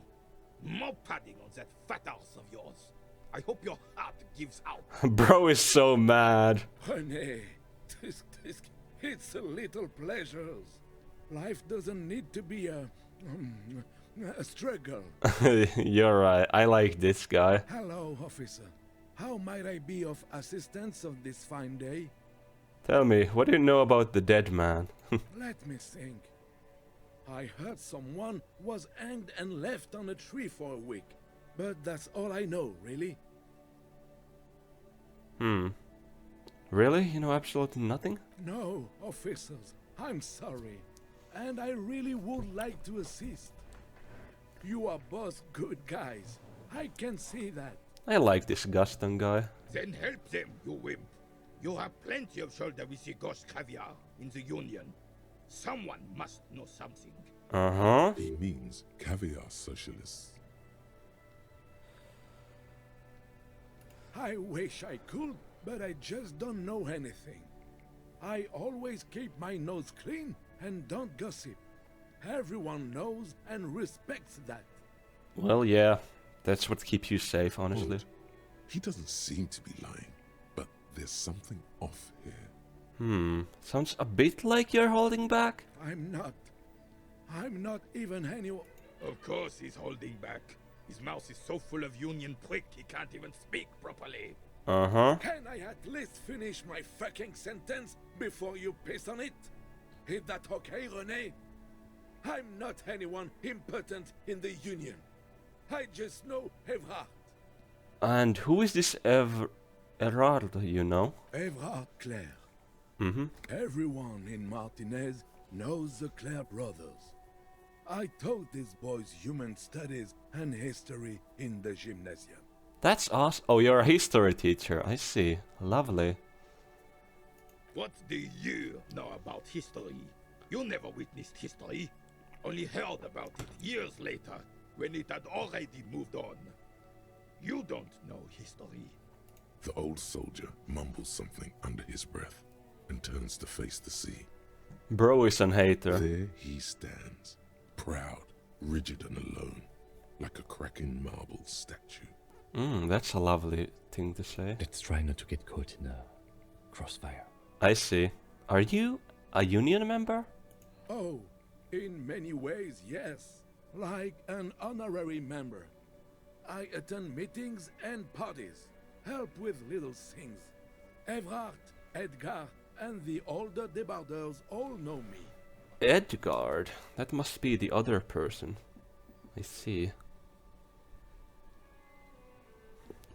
More padding on that fat ass of yours. I hope your heart gives out. Bro is so mad. René, it's a little pleasures. Life doesn't need to be a struggle. You're right, I like this guy. Hello, officer. How might I be of assistance of this fine day? Tell me, what do you know about the dead man? Let me think. I heard someone was hanged and left on a tree for a week. But that's all I know, really. Really? You know absolutely nothing? No, officers, I'm sorry. And I really would like to assist. You are both good guys. I can see that. I like this Gaston guy. Then help them, you wimp. You have plenty of shoulder with the ghost caviar in the Union. Someone must know something. Uh-huh. He means caviar socialists. I wish I could, but I just don't know anything. I always keep my nose clean and don't gossip. Everyone knows and respects that. Well, yeah. That's what keeps you safe, honestly. Odd. He doesn't seem to be lying, but there's something off here. Sounds a bit like you're holding back. I'm not even anyone. Of course he's holding back. His mouth is so full of Union prick he can't even speak properly. Uh-huh. Can I at least finish my fucking sentence before you piss on it? Is that okay, René? I'm not anyone important in the Union. I just know Evrard. And who is this Erard, you know? Evrard Claire. Everyone in Martinez knows the Claire brothers. I taught these boys human studies and history in the gymnasium. That's awesome. Oh, you're a history teacher. I see. Lovely. What do you know about history? You never witnessed history. Only heard about it years later, when it had already moved on. You don't know history. The old soldier mumbles something under his breath and turns to face the sea. Bro is an hater. There he stands, proud, rigid and alone, like a cracking marble statue. That's a lovely thing to say. Let's try not to get caught in a crossfire. I see. Are you a union member? Oh, in many ways, yes. Like an honorary member. I attend meetings and parties, help with little things. Evrard, Edgar, and the older debarders all know me. Edgard. That must be the other person. I see.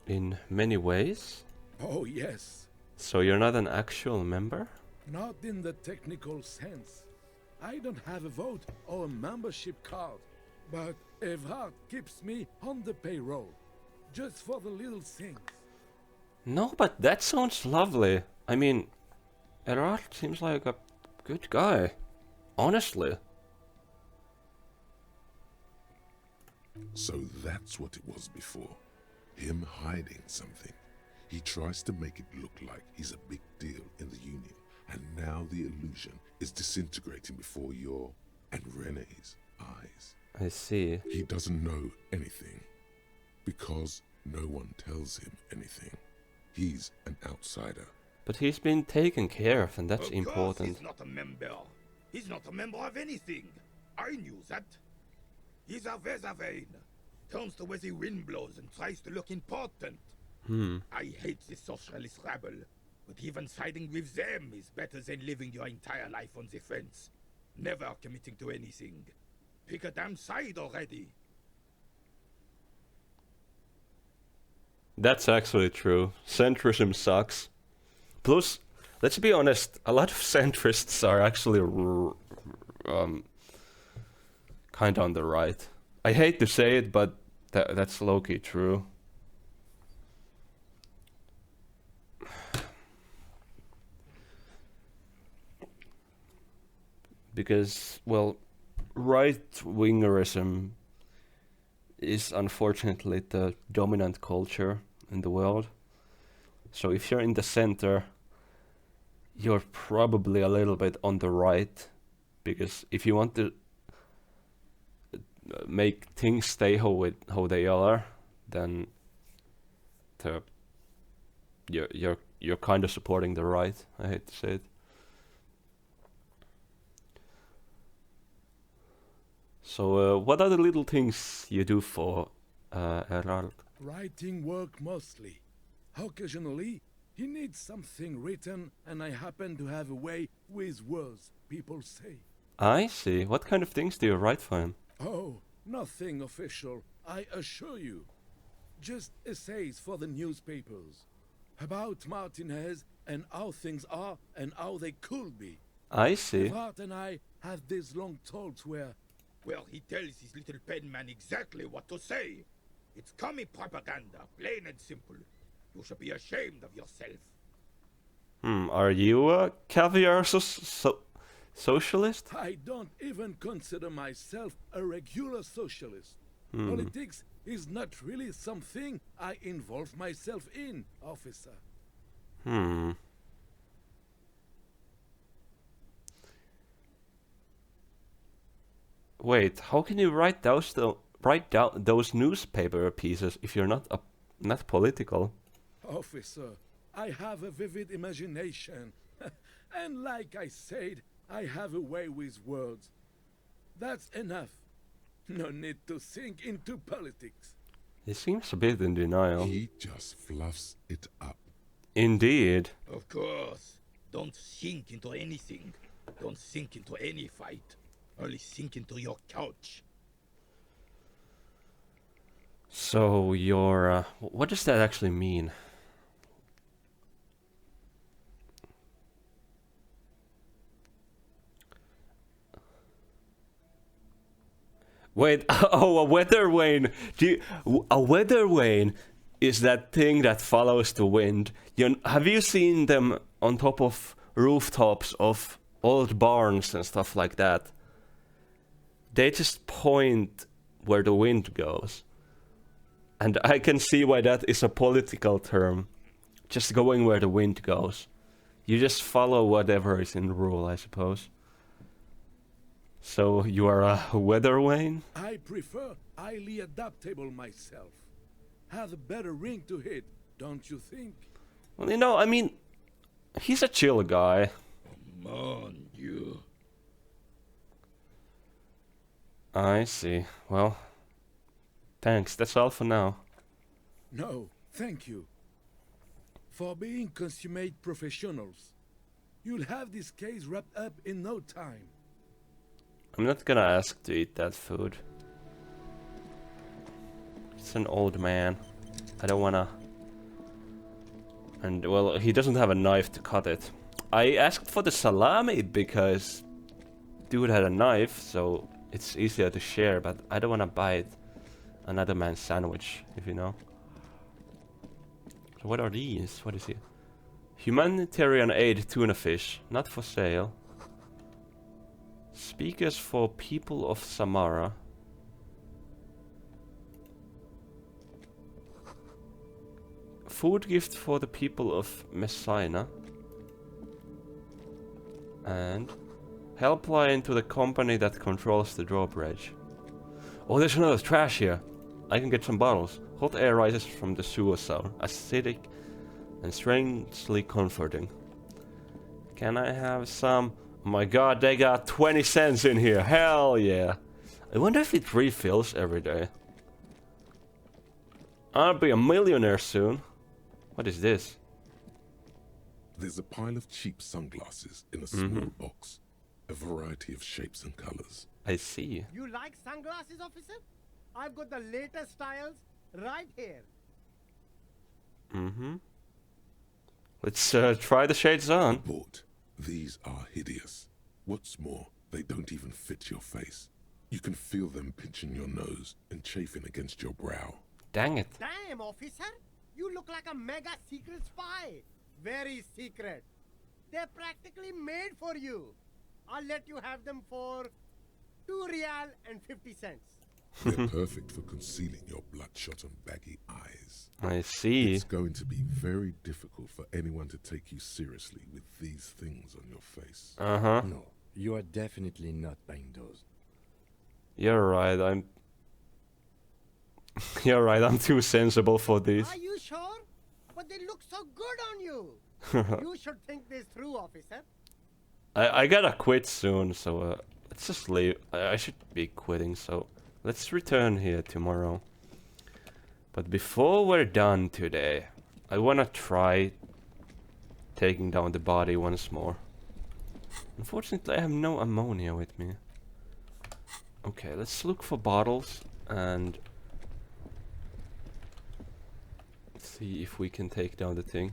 In many ways? Oh, yes. So you're not an actual member? Not in the technical sense. I don't have a vote or a membership card. But Evrard keeps me on the payroll. Just for the little things. No, but that sounds lovely. I mean, Erard seems like a good guy. Honestly. So that's what it was before. Him hiding something. He tries to make it look like he's a big deal in the Union And now the illusion is disintegrating before your and Rene's eyes. I see. He doesn't know anything because no one tells him anything. He's an outsider. But he's been taken care of, and that's Of course important. he's not a member. He's not a member of anything. I knew that. He's a Weservein. Turns the way the wind blows and tries to look important. I hate the socialist rabble, but even siding with them is better than living your entire life on the fence. Never committing to anything. Pick a damn side already. That's actually true. Centrism sucks. Plus, let's be honest, a lot of centrists are actually kind of on the right. I hate to say it, but that's low-key true. Because, well, right-wingerism is unfortunately the dominant culture in the world. So if you're in the center, you're probably a little bit on the right, because if you want to make things stay how they are, then you're kind of supporting the right. I hate to say it. So what are the little things you do for Errol? Writing work mostly. Occasionally, he needs something written, and I happen to have a way with words, people say. I see. What kind of things do you write for him? Oh, nothing official, I assure you. Just essays for the newspapers. About Martinez and how things are and how they could be. I see. Hart and I have these long talks where... Well, he tells his little pen man exactly what to say. It's commie propaganda, plain and simple. You should be ashamed of yourself. Are you a caviar socialist? I don't even consider myself a regular socialist. Politics is not really something I involve myself in, officer. Wait, how can you write down those newspaper pieces if you're not political? Officer, I have a vivid imagination. And like I said, I have a way with words. That's enough. No need to sink into politics. He seems a bit in denial. He just fluffs it up. Indeed. Of course. Don't sink into anything. Don't sink into any fight. Only sink into your couch. So you're... what does that actually mean? Wait, oh, a weather vane. A weather vane is that thing that follows the wind. Have you seen them on top of rooftops of old barns and stuff like that? They just point where the wind goes. And I can see why that is a political term. Just going where the wind goes. You just follow whatever is in the rule, I suppose. So you are a weather vane? I prefer highly adaptable myself. Have a better ring to hit, don't you think? Well, I mean, he's a chill guy. Mon Dieu. I see. Well, thanks. That's all for now. No, thank you. For being consummate professionals. You'll have this case wrapped up in no time. I'm not gonna ask to eat that food. It's an old man. I don't wanna... And, well, he doesn't have a knife to cut it. I asked for the salami because dude had a knife, so it's easier to share, but I don't wanna bite another man's sandwich, if you know. So what are these? What is it? Humanitarian aid tuna fish, not for sale. Speakers for people of Samara. Food gift for the people of Messina. And helpline to the company that controls the drawbridge. Oh, there's another trash here. I can get some bottles. Hot air rises from the sewer cell. Acidic and strangely comforting. Can I have some? Oh my god, they got 20 cents in here. Hell yeah. I wonder if it refills every day. I'll be a millionaire soon. What is this? There's a pile of cheap sunglasses in a small box. A variety of shapes and colors. I see. You like sunglasses, officer? I've got the latest styles right here. Let's try the shades on. But these are hideous. What's more, they don't even fit your face. You can feel them pinching your nose and chafing against your brow. Dang it. Damn, officer. You look like a mega secret spy. Very secret. They're practically made for you. I'll let you have them for 2 real and 50 cents. They're perfect for concealing your bloodshot and baggy eyes. I see. It's going to be very difficult for anyone to take you seriously with these things on your face. No, you are definitely not buying those. You're right, You're right, I'm too sensible for this. Are you sure? But they look so good on you. You should think this through, officer. I gotta quit soon, so let's just leave. I should be quitting, so let's return here tomorrow. But before we're done today, I wanna try taking down the body once more. Unfortunately, I have no ammonia with me. Okay, let's look for bottles and see if we can take down the thing.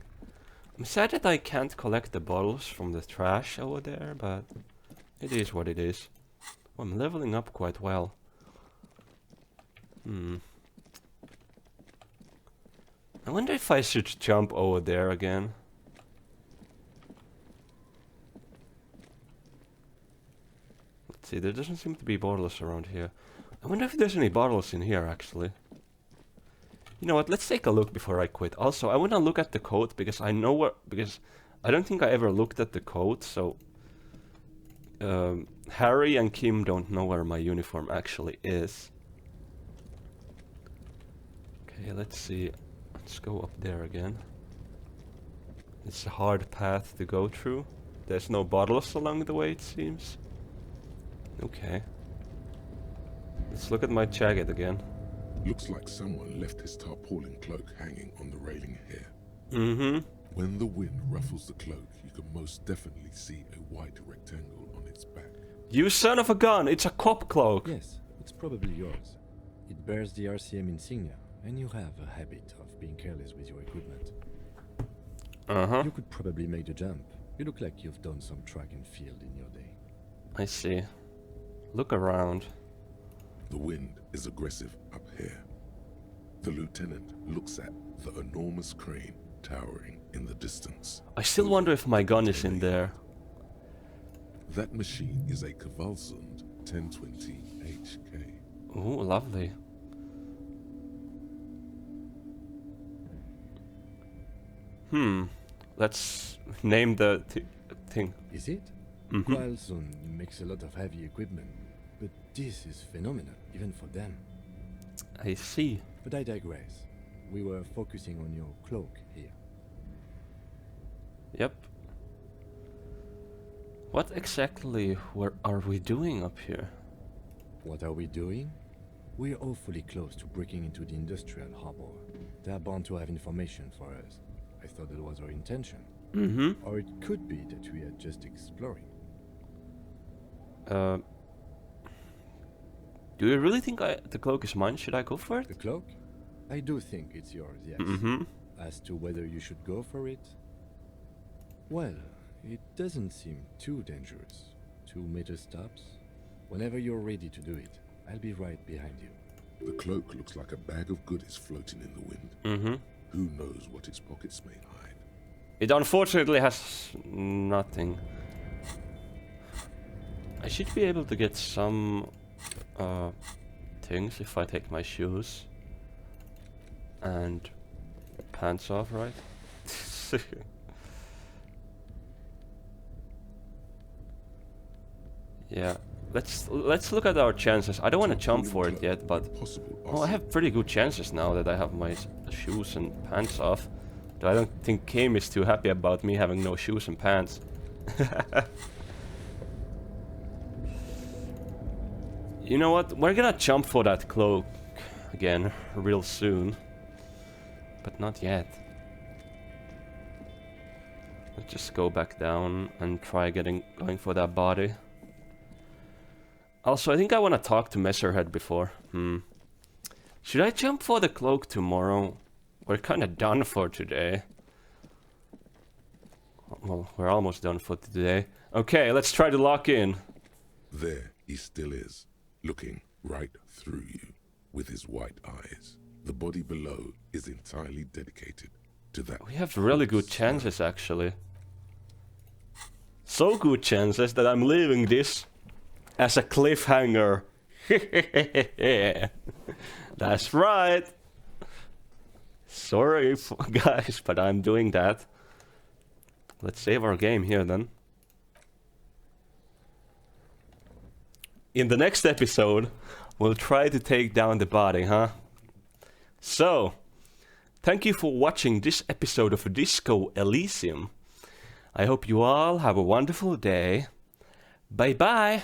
I'm sad that I can't collect the bottles from the trash over there, but it is what it is. Oh, I'm leveling up quite well. I wonder if I should jump over there again. Let's see, there doesn't seem to be bottles around here. I wonder if there's any bottles in here, actually. You know what, let's take a look before I quit. Also, I want to look at the coat, because I know where... Because I don't think I ever looked at the coat, so... Harry and Kim don't know where my uniform actually is. Okay, let's see. Let's go up there again. It's a hard path to go through. There's no bottles along the way, it seems. Okay. Let's look at my jacket again. Looks like someone left his tarpaulin cloak hanging on the railing here. When the wind ruffles the cloak, you can most definitely see a white rectangle on its back. You son of a gun! It's a cop cloak! Yes, it's probably yours. It bears the RCM insignia, and you have a habit of being careless with your equipment. You could probably make the jump. You look like you've done some track and field in your day. I see. Look around. The wind is aggressive up here. The lieutenant looks at the enormous crane towering in the distance. I still wonder if my gun is in there. That machine is a Kvalsund 1020 HK. Ooh, lovely. Let's name the thing. Is it? Kvalsund makes a lot of heavy equipment, but this is phenomenal, even for them. I see. But I digress. We were focusing on your cloak here. Yep. What exactly are we doing up here? What are we doing? We're awfully close to breaking into the industrial harbor. They're bound to have information for us. I thought that was our intention. Or it could be that we are just exploring. Do you really think the cloak is mine? Should I go for it? The cloak? I do think it's yours, yes. As to whether you should go for it? Well, it doesn't seem too dangerous. 2 meter stops. Whenever you're ready to do it, I'll be right behind you. The cloak looks like a bag of goodies floating in the wind. Who knows what its pockets may hide? It unfortunately has nothing. I should be able to get some things if I take my shoes and pants off, right? Yeah. Let's look at our chances. I don't want to jump for it yet, but well, I have pretty good chances now that I have my shoes and pants off. Though I don't think Kim is too happy about me having no shoes and pants. You know what? We're gonna jump for that cloak again real soon. But not yet. Let's just go back down and try going for that body. Also, I think I want to talk to Messerhead before. Should I jump for the cloak tomorrow? We're kind of done for today. Well, we're almost done for today. Okay, let's try to lock in. There he still is, looking right through you with his white eyes. The body below is entirely dedicated to that. We have really good chances, actually. So good chances that I'm leaving this as a cliffhanger. That's right. Sorry, guys, but I'm doing that. Let's save our game here, then. In the next episode, we'll try to take down the body, huh? So, thank you for watching this episode of Disco Elysium. I hope you all have a wonderful day. Bye-bye.